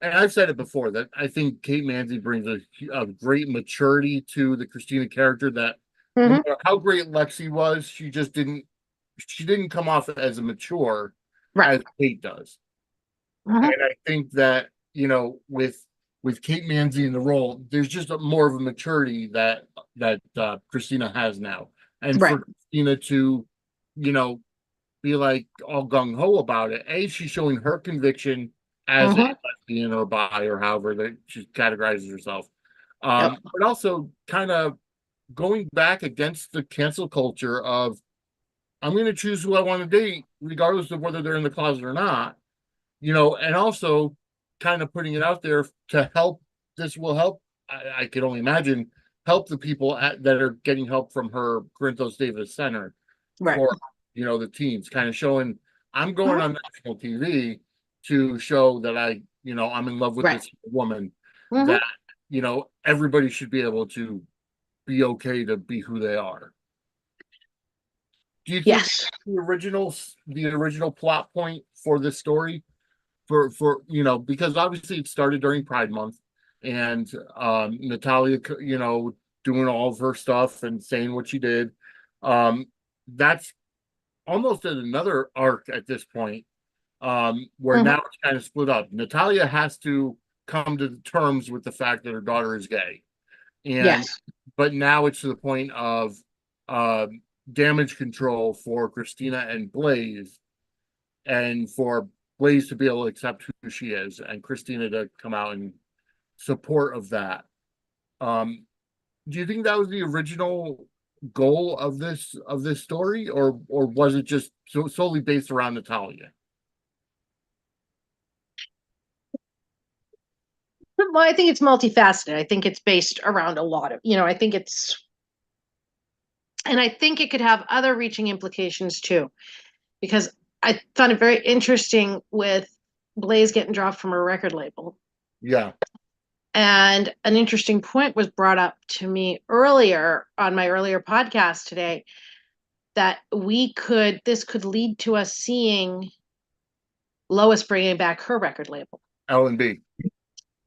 And I've said it before that I think Kate Manzi brings a great maturity to the Christina character that no Hmm. matter how great Lexi was, she didn't come off as a mature Right. as Kate does. Hmm. And I think that, with Kate Manzi in the role, there's just more of a maturity that Christina has now. And Right. for Christina to, you know, be like all gung ho about it, she's showing her conviction as a Hmm. lesbian or bi or however that she categorizes herself. Yep. But also kind of going back against the cancel culture of I'm going to choose who I want to date, regardless of whether they're in the closet or not, and also kind of putting it out there to help. This will help. I could only imagine help the people that are getting help from her Corinthos Davis Center Right. for the teens, kind of showing I'm going Hmm. on national TV to show that I'm in love with Right. this woman, Hmm. that everybody should be able to be okay to be who they are. Do you think Yes. the original plot point for this story, for because obviously it started during Pride Month, and Natalia, doing all of her stuff and saying what she did, that's almost at another arc at this point, where Hmm. now it's kind of split up. Natalia has to come to terms with the fact that her daughter is gay, and Yes. but now it's to the point of uh, damage control for Christina and Blaze, and for Blaze to be able to accept who she is, and Christina to come out in support of that. Um, do you think that was the original goal of this story, or was it just solely based around Natalia? Well, I think it's multifaceted. I think it's based around a lot of, I think and I think it could have other reaching implications too, because I found it very interesting with Blaze getting dropped from her record label. Yeah. And an interesting point was brought up to me earlier on my earlier podcast today that this could lead to us seeing Lois bringing back her record label, L&B.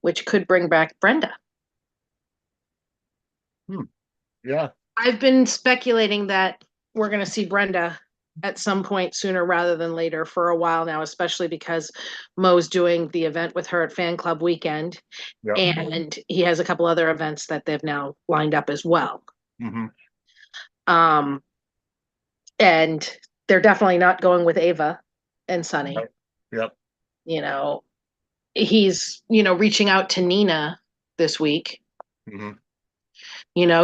which could bring back Brenda. Yeah. I've been speculating that we're going to see Brenda at some point sooner rather than later for a while now, especially because Mo's doing the event with her at Fan Club Weekend. Yep. And he has a couple other events that they've now lined up as well. Mm-hmm. And they're definitely not going with Ava and Sunny. Right. Yep. He's, reaching out to Nina this week. Mm-hmm.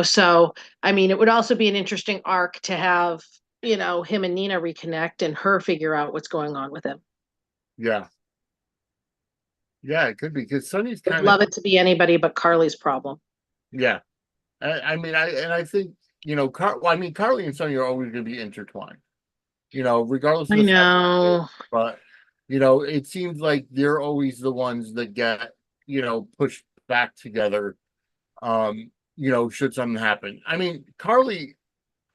So I mean, it would also be an interesting arc to have, him and Nina reconnect and her figure out what's going on with him. Yeah. Yeah, it could be because Sunny's I'd love it to be anybody but Carly's problem. Yeah. I think, Carly and Sunny are always going to be intertwined, regardless of I know. but, it seems like they're always the ones that get, pushed back together, should something happen. I mean, Carly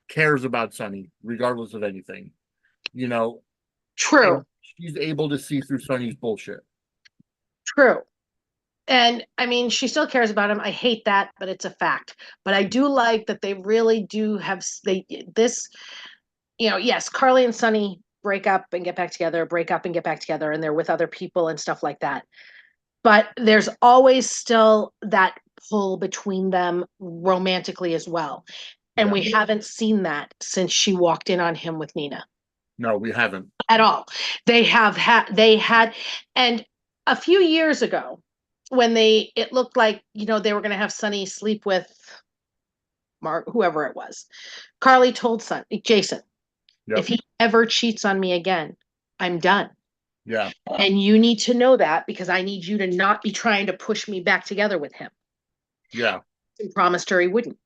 cares about Sunny regardless of anything, True. and she's able to see through Sunny's bullshit. True. And I mean, she still cares about him. I hate that, but it's a fact. But I do like that they really do have yes, Carly and Sunny break up and get back together, break up and get back together, and they're with other people and stuff like that. But there's always still that pull between them romantically as well. And we haven't seen that since she walked in on him with Nina. No, we haven't at all. And a few years ago, when it looked like, they were going to have Sunny sleep with Mark, whoever it was, Carly told Jason, if he ever cheats on me again, I'm done. Yeah. And you need to know that because I need you to not be trying to push me back together with him. Yeah. He promised her he wouldn't.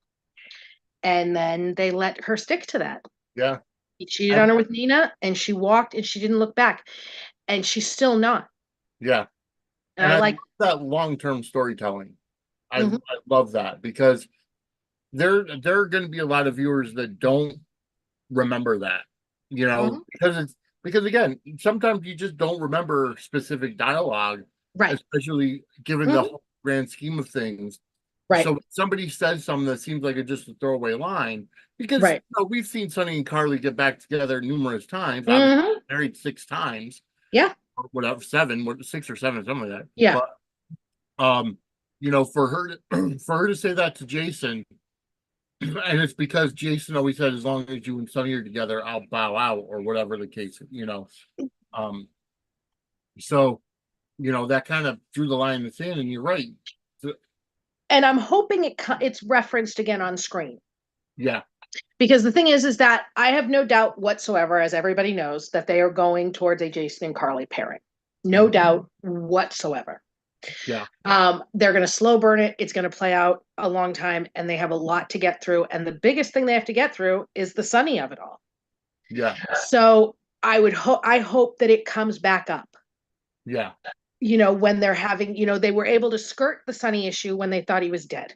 And then they let her stick to that. Yeah. He cheated on her with Nina and she walked and she didn't look back. And she's still not. Yeah. And I like that long-term storytelling. I love that because there are going to be a lot of viewers that don't remember that, because again, sometimes you just don't remember specific dialogue, right, especially given the whole grand scheme of things. Right. So somebody says something that seems like just a throwaway line because we've seen Sunny and Carly get back together numerous times. I'm married 6 times. Yeah. Or whatever, 6 or 7, something like that. Yeah. But for her to say that to Jason, and it's because Jason always said, as long as you and Sunny are together, I'll bow out, or whatever the case, So, that kind of drew the line in the sand, and you're right. And I'm hoping it's referenced again on screen. Yeah. Because the thing is that I have no doubt whatsoever, as everybody knows, that they are going towards a Jason and Carly pairing. No doubt whatsoever. Yeah. They're going to slow burn it. It's going to play out a long time, and they have a lot to get through. And the biggest thing they have to get through is the Sunny of it all. Yeah. So I hope that it comes back up. Yeah. When they're having, they were able to skirt the Sunny issue when they thought he was dead.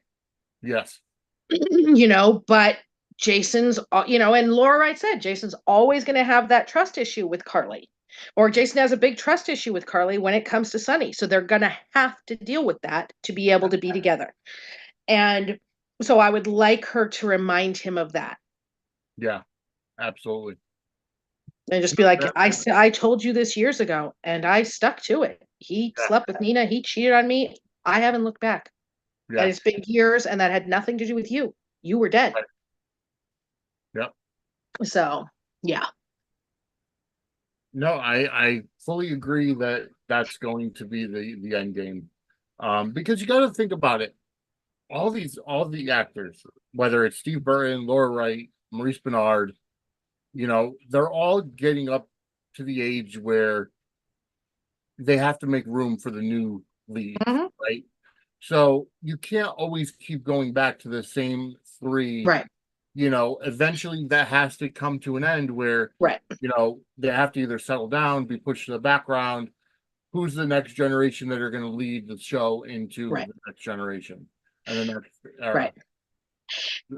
Yes. But Jason's, and Laura Wright said Jason's always going to have that trust issue with Carly, or Jason has a big trust issue with Carly when it comes to Sunny. So they're going to have to deal with that to be able to be together. And so I would like her to remind him of that. Yeah, absolutely. And just be like, I told you this years ago and I stuck to it. He slept with Nina. He cheated on me. I haven't looked back. Yeah. And it's been years and that had nothing to do with you. You were dead. Right. Yep. So, yeah. No, I fully agree that that's going to be the end game. Because you got to think about it. all the actors, whether it's Steve Burton, Laura Wright, Maurice Bernard, they're all getting up to the age where they have to make room for the new leads, Mhm. right? So you can't always keep going back to the same three. Right. Eventually that has to come to an end where, Right. they have to either settle down, be pushed to the background. Who's the next generation that are going to lead the show into Right. the next generation and the next era? Right.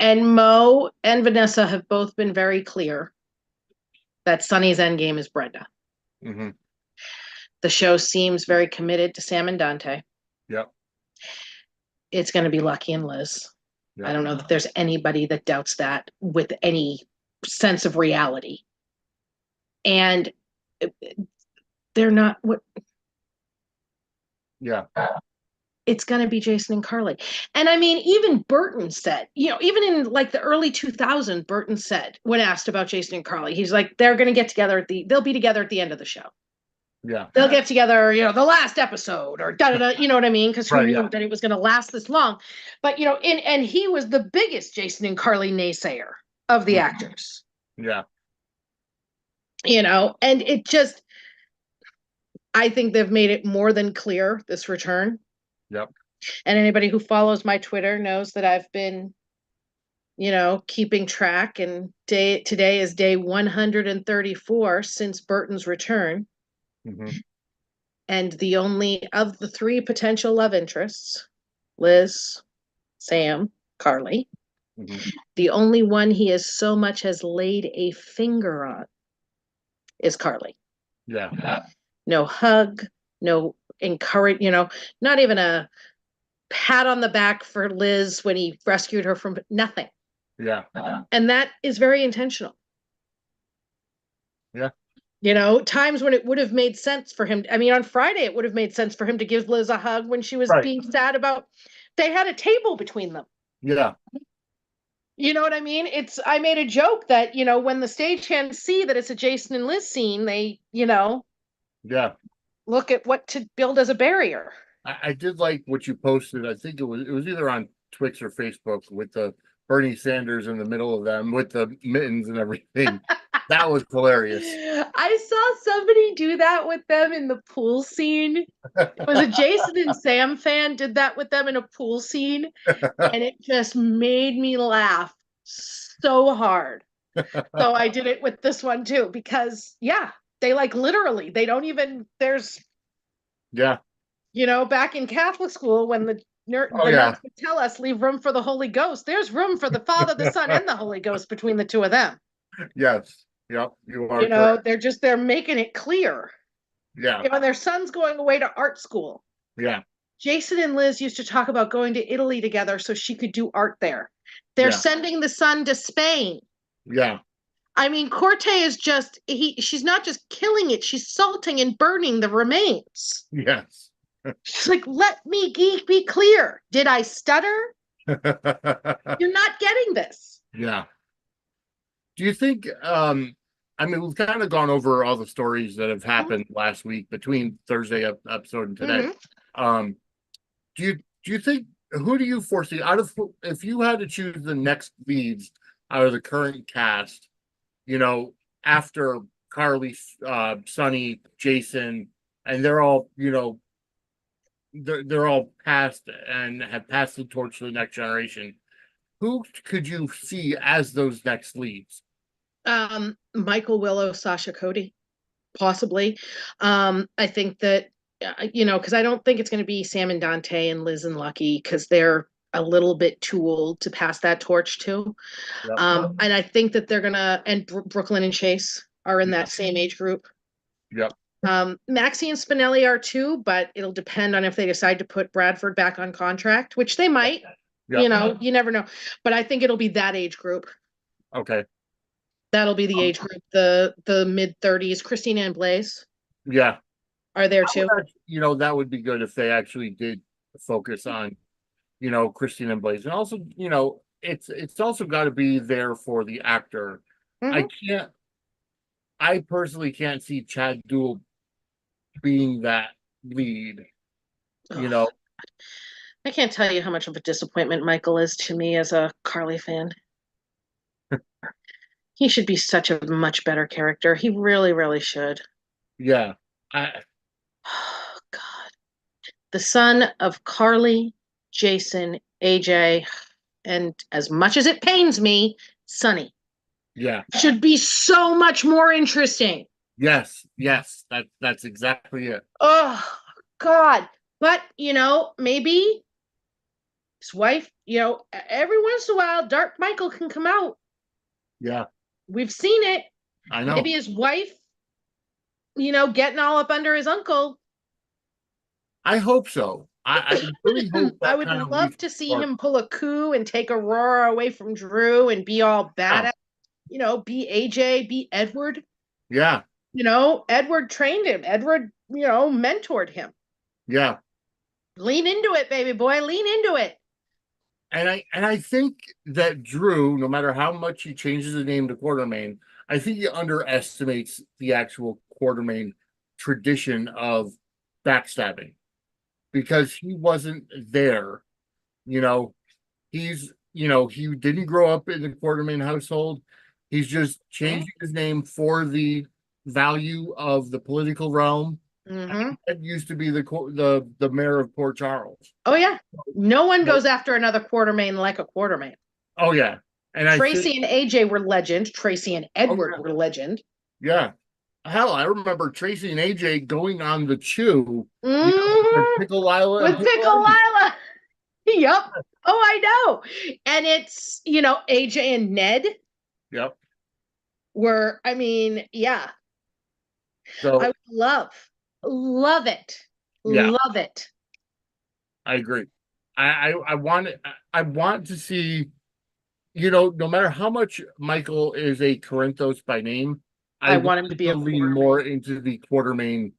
And Mo and Vanessa have both been very clear that Sunny's endgame is Brenda. Mm-hmm. The show seems very committed to Sam and Dante. Yep. It's going to be Lucky and Liz. Yep. I don't know that there's anybody that doubts that with any sense of reality. And they're not what. Yeah. It's going to be Jason and Carly. And I mean, even Burton said, even in like the early 2000s, Burton said, when asked about Jason and Carly, he's like, they're going to get together they'll be together at the end of the show. Yeah. They'll get together, the last episode or da da da, you know what I mean? Because who knew that it was going to last this long? But, and he was the biggest Jason and Carly naysayer of the actors. Yeah. And it just, I think they've made it more than clear, this return. Yep. And anybody who follows my Twitter knows that I've been, keeping track. And today is day 134 since Burton's return. Mm-hmm. And the only of the three potential love interests, Liz, Sam, Carly, Mm-hmm. the only one he has so much as laid a finger on is Carly. Yeah. No hug, no encourage, not even a pat on the back for Liz when he rescued her from nothing. Yeah. And that is very intentional. Yeah. Times when it would have made sense for him. I mean, on Friday, it would have made sense for him to give Liz a hug when she was being sad about, they had a table between them. Yeah. You know what I mean? I made a joke that, when the stagehands see that it's a Jason and Liz scene, they, yeah, look at what to build as a barrier. I did like what you posted. I think it was either on Twitch or Facebook with the Bernie Sanders in the middle of them with the mittens and everything. That was hilarious. I saw somebody do that with them in the pool scene. It was a Jason and Sam fan did that with them in a pool scene, and it just made me laugh so hard. So I did it with this one too, because they literally, they don't even, there's, back in Catholic school when the nuns would tell us, leave room for the Holy Ghost. There's room for the Father, the Son, and the Holy Ghost between the two of them. Yes. Yep. You are. They're making it clear. Yeah. And their son's going away to art school. Yeah. Jason and Liz used to talk about going to Italy together so she could do art there. They're sending the son to Spain. Yeah. I mean, Corte is she's not just killing it, she's salting and burning the remains. Yes. She's like, let me be clear. Did I stutter? You're not getting this. Yeah. Do you think, we've kind of gone over all the stories that have happened last week between Thursday episode and today. Mm-hmm. Do you think, who do you foresee if you had to choose the next leads out of the current cast, after Carly, Sonny, Jason, and they're all, they're all passed and have passed the torch to the next generation. Who could you see as those next leads? Michael, Willow, Sasha, Cody, possibly. I think that, because I don't think it's going to be Sam and Dante and Liz and Lucky, because they're a little bit too old to pass that torch to. Yep. And I think that they're going to, and Brooklyn and Chase are in that same age group. Yep. Maxie and Spinelli are too, but it'll depend on if they decide to put Bradford back on contract, which they might. Yep. You never know. But I think it'll be that age group. Okay. That'll be the age group, the mid-30s. Christina and Blaze. Yeah. Are there too. That would be good if they actually did focus on, Christina and Blaze. And also, it's also got to be there for the actor. Mm-hmm. I personally can't see Chad Duell being that lead, I can't tell you how much of a disappointment Michael is to me as a Carly fan. He should be such a much better character. He really, really should. Yeah. I Oh, God. The son of Carly, Jason, AJ, and as much as it pains me, Sonny yeah. should be so much more interesting. Yes. Yes. That's exactly it. Oh, God. But, maybe his wife, every once in a while, Dark Michael can come out. Yeah. We've seen it. I know. Maybe his wife, getting all up under his uncle. I hope so. I really hope I that would kind of love leads to see to him pull a coup and take Aurora away from Drew and be all yeah. badass, be AJ, be Edward. Yeah. Edward trained him. Edward, mentored him. Yeah. Lean into it, baby boy. Lean into it. And I think that Drew, no matter how much he changes the name to Quartermain, I think he underestimates the actual Quartermain tradition of backstabbing because he wasn't there. You know, he didn't grow up in the Quartermain household. He's just changing his name for the value of the political realm. Mm-hmm. Ed used to be the mayor of Port Charles. Oh, yeah. No one So, goes after another Quartermain like a Quartermain. oh yeah, and I think Tracy and AJ were legend. Tracy and oh Edward yeah, were legend. yeah. Hell, I remember Tracy and AJ going on the chew, with Mm-hmm. Pickle Lila and With Pickle Pickle Eddie. Lila. Yep. Oh, I know. And it's, AJ and Ned Yep. were, I mean, yeah, I So would love it. yeah, Love it. I agree. I want to see, no matter how much Michael is a Corinthos by name, I I want want him to be to a lean more into the Quartermain,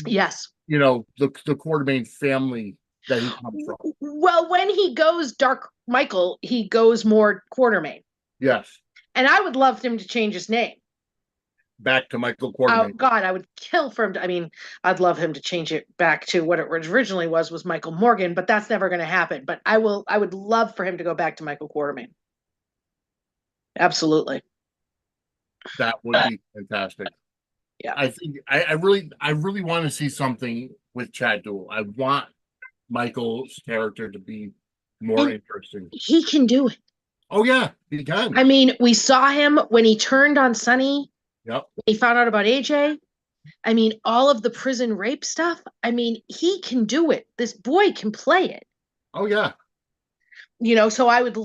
yes. the Quartermain family that he comes from. Well, when he goes Dark Michael, he goes more Quartermain. Yes, And I would love him to change his name. back to Michael Oh Quartermain. God, I would kill for him to, I mean, I'd love him to change it back to what it originally was Michael Morgan, but that's never going to happen. But I would love for him to go back to Michael Quartermain. Absolutely. That would be fantastic. Yeah. I think I really want to see something with Chad Duell. I want Michael's character to be more And interesting. he can do it. Oh yeah, he can. I mean, we saw him when he turned on Sonny. Yep. He found out about AJ. I mean, all of the prison rape stuff. I mean, he can do it. This boy can play it. Oh yeah. So I would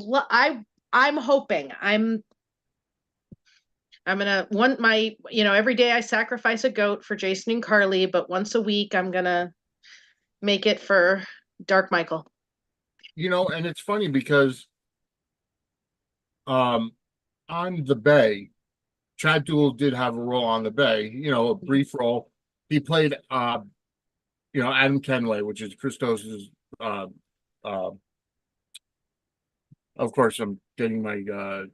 I'm hoping I'm gonna want my every day I sacrifice a goat for Jason and Carly, but once a week I'm gonna make it for Dark Michael. And it's funny because um on the Bay, Chad Duell did have a role on the Bay, a brief role. He played Adam Kenway, which is Christos's uh of course I'm getting my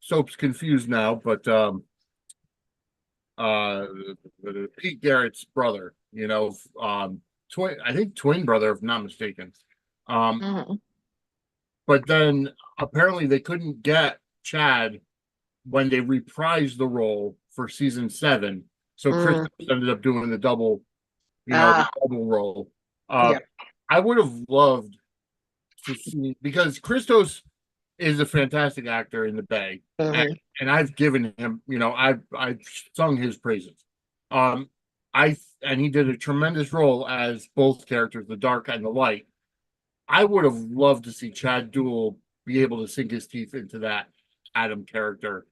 soaps confused now, but uh Pete Garrett's brother, I think twin brother, if not mistaken. Um, Mhm. but then apparently they couldn't get Chad when they reprised the role for season 7. So Chris Mm. ended up doing the double, Ah, double role. yeah. I would have loved to see because Christos is a fantastic actor in the Bay, and, Mhm. and I've given him, I've sung his praises. Um, and he did a tremendous role as both characters, the dark and the light. I would have loved to see Chad Duell be able to sink his teeth into that Adam character,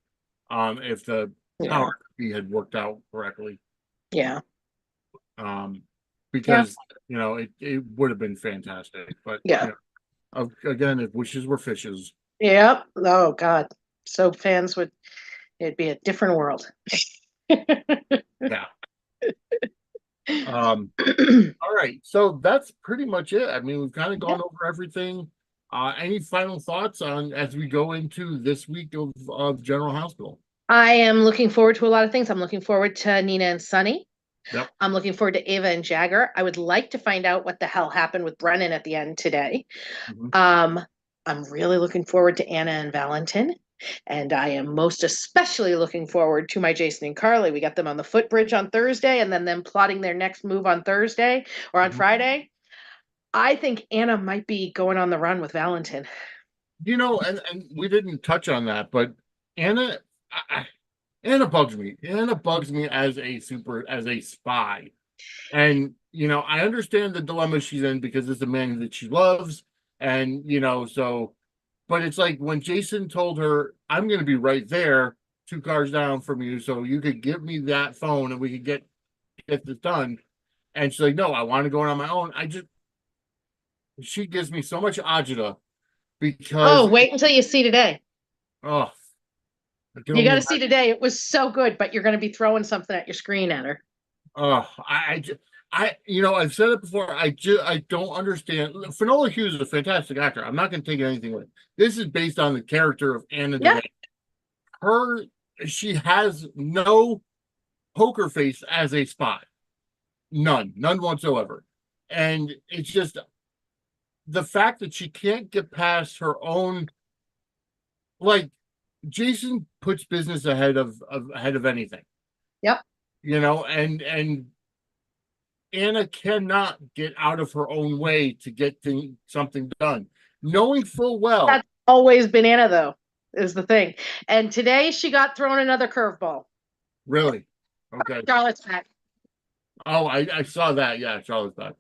if the Yeah. power had worked out correctly. Yeah. Um, Yeah. because it would have been fantastic. But Yeah. again, if wishes were fishes. Yep. Oh God. So fans would it'd be a different world. Yeah. All right. So that's pretty much it. I mean, we've kind of Yeah. gone over everything. Any final thoughts on as we go into this week of General Hospital? I am looking forward to a lot of things. I'm looking forward to Nina and Sunny. Yep. I'm looking forward to Ava and Jagger. I would like to find out what the hell happened with Brennan at the end today. Mhm. I'm really looking forward to Anna and Valentin. And I am most especially looking forward to my Jason and Carly. We got them on the footbridge on Thursday and then them plotting their next move on Thursday or on Mhm. Friday. I think Anna might be going on the run with Valentin. And we didn't touch on that, but Anna, Anna bugs me. Anna bugs me as a spy. And I understand the dilemma she's in because it's a man that she loves, and but it's like when Jason told her, "I'm going to be right there, 2 cars down from you, so you could give me that phone and we could get this done." And she's like, "No, I want to go on my own." She gives me so much agita Oh, because wait until you see today. oh, I can You only got to imagine. see today. It was so good, but you're going to be throwing something at your screen at her. Oh, I've said it before. I don't understand. Finola Hughes is a fantastic actor. I'm not going to take anything away. This is based on the character of Anna Yeah. Devane. She has no poker face as a spy, none whatsoever, and it's just the fact that she can't get past her own. Like Jason puts business ahead of anything, Yep. and Anna cannot get out of her own way to get something done, knowing full well. That's always been Anna, though, is the thing. And today she got thrown another curveball. Really? Okay. Charlotte's back. Oh, I saw that. Yeah, Charlotte's back.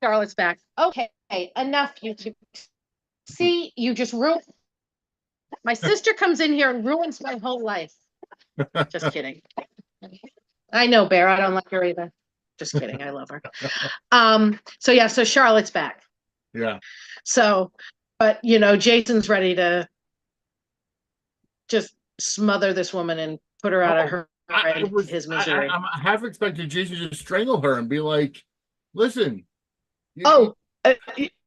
Charlotte's back. Okay, enough, YouTube. See, you just ruined. My sister comes in here and ruins my whole life. Just kidding. I know, Bear. I don't like her either. Just kidding. I love her. So yeah, so Charlotte's back. Yeah. So, but Jason's ready to just smother this woman and put her out of Oh, her I was. his misery. I'm half expecting Jason to just strangle her and be like, "Listen." Oh,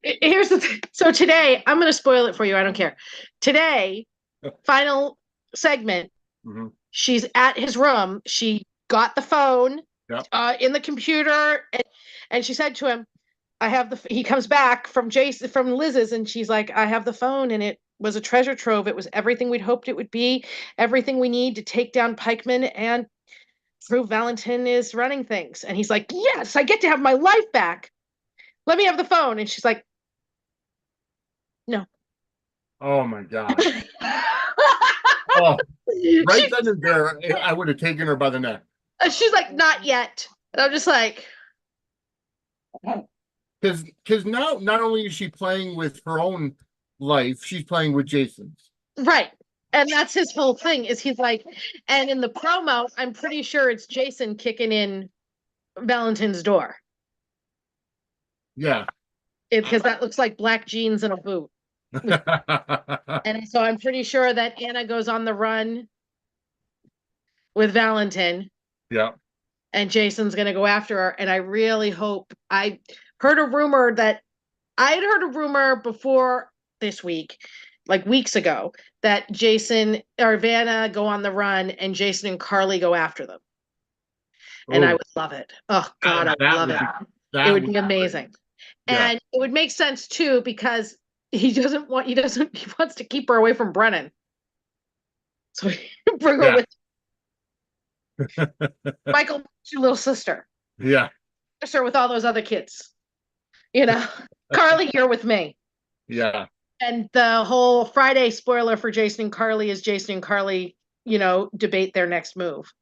here's the thing. So today, I'm going to spoil it for you. I don't care. Today, final segment, Mhm. she's at his room. She got the phone Yep. in the computer, and she said to him, "I have the." He comes back from Liz's, and she's like, "I have the phone, and it was a treasure trove. It was everything we'd hoped it would be, everything we need to take down Pikeman and prove Valentin is running things." And he's like, "Yes, I get to have my life back. Let me have the phone." And she's like, "No." Oh my God. Oh, right then and there, I would have taken her by the neck. She's like, "Not yet." And I'm just like, Because now not only is she playing with her own life, she's playing with Jason's. right. And that's his whole thing is he's like, and in the promo, I'm pretty sure it's Jason kicking in Valentin's door. Yeah. Because that looks like black jeans and a boot. And so I'm pretty sure that Anna goes on the run with Valentin. Yeah. And Jason's going to go after her. And I really hope. I heard a rumor that I had heard a rumor before this week, like weeks ago, that Jason or Vanna go on the run and Jason and Carly go after them. And I would love it. Oh God, I would love it. It would be amazing. Yeah. And it would make sense too, because he wants to keep her away from Brennan. So he bring her with Michael, your little sister. Yeah. Sister with all those other kids. Carly, you're with me. Yeah. And the whole Friday spoiler for Jason and Carly is Jason and Carly, debate their next move.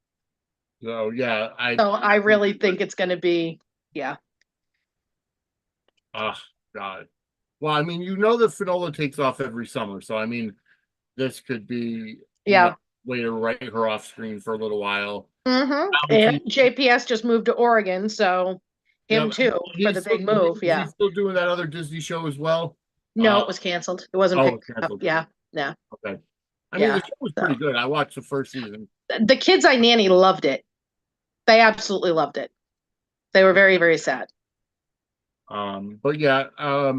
So yeah, I really think it's going to be, yeah. Oh God. Well, I mean, that Finola takes off every summer, so I mean, this could be way to write her off screen for a little while. Mm-hmm. And JPS just moved to Oregon, so him too for the big move. Yeah. He's still doing that other Disney show as well. No, it was canceled. It wasn't picked up. Yeah. Yeah. Okay. I mean, the show was pretty good. I watched the first season. The kids I nanny loved it. They absolutely loved it. They were very, very sad. But yeah,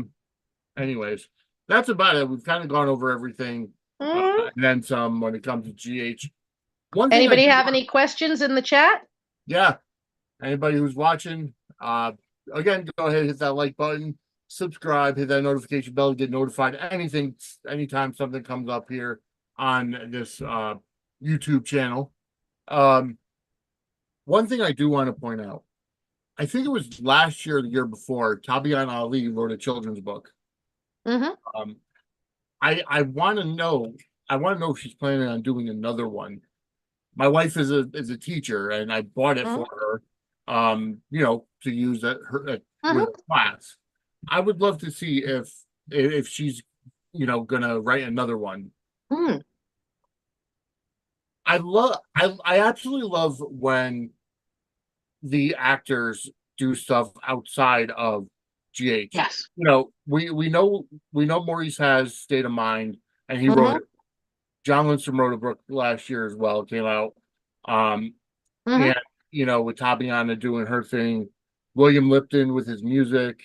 anyways, that's about it. We've kind of gone over everything, and then some when it comes to GH. Anybody have any questions in the chat? Yeah. Anybody who's watching, again, go ahead, hit that like button, subscribe, hit that notification bell to get notified anytime something comes up here on this YouTube channel. One thing I do want to point out, I think it was last year or the year before, Tabian Ali wrote a children's book. Mm-hmm. I want to know. I want to know if she's planning on doing another one. My wife is a teacher, and I bought it for her. To use at her with her class. I would love to see if she's gonna write another one. Mm-hmm. I absolutely love when the actors do stuff outside of GH. Yes. We know Maurice has State of Mind, and he wrote it. John Lindstrom wrote a book last year as well. It came out. And with Tabiana doing her thing, William Lipton with his music.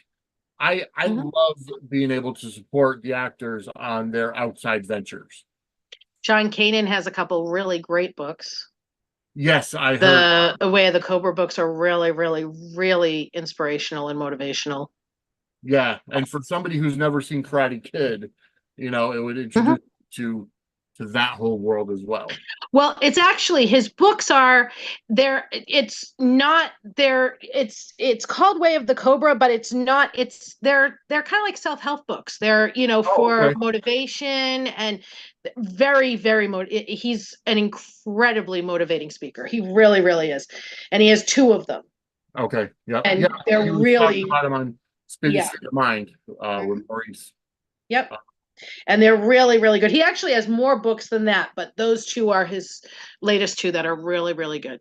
I love being able to support the actors on their outside ventures. John Kanan has a couple really great books. Yes, I heard. The Way of the Cobra books are really, really, really inspirational and motivational. Yeah, and for somebody who's never seen Karate Kid, it would introduce you to that whole world as well. Well, it's actually his books are there. It's not there. It's called Way of the Cobra, but it's not. They're kind of like self-help books. They're for motivation and very, very he's an incredibly motivating speaker. He really, really is, and he has two of them. Okay. Yeah. And yeah. they're really about him on State of Mind with Maurice. Yep. And they're really, really good. He actually has more books than that, but those two are his latest two that are really, really good.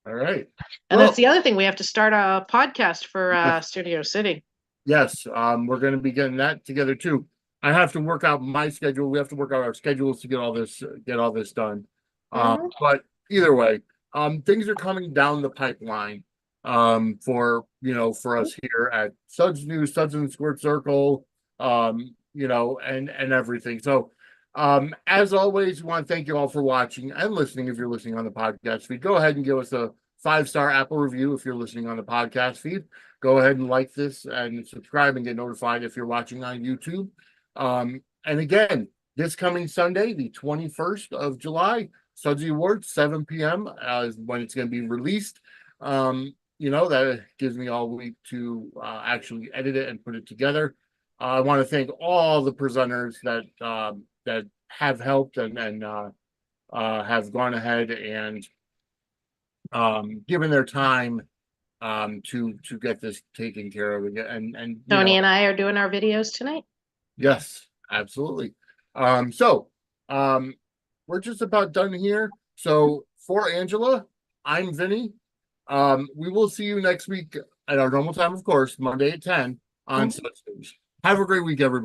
All right. And that's the other thing. We have to start a podcast for Studio City. Yes. We're going to be getting that together too. I have to work out my schedule. We have to work out our schedules to get all this done. But either way, things are coming down the pipeline for us here at Suds News, Suds in the Squared Circle, and everything. So as always, we want to thank you all for watching and listening. If you're listening on the podcast feed, go ahead and give us a 5-star Apple review. If you're listening on the podcast feed, go ahead and like this and subscribe and get notified if you're watching on YouTube. And again, this coming Sunday, the 21st of July, Sudsy Awards, 7 p.m. Is when it's going to be released. That gives me all week to actually edit it and put it together. I want to thank all the presenters that have helped and have gone ahead and given their time to get this taken care of. And Tony and I are doing our videos tonight. Yes, absolutely. We're just about done here. So for Angela, I'm Vinnie. We will see you next week at our normal time, of course, Monday at 10 on Suds News. Have a great week, everybody.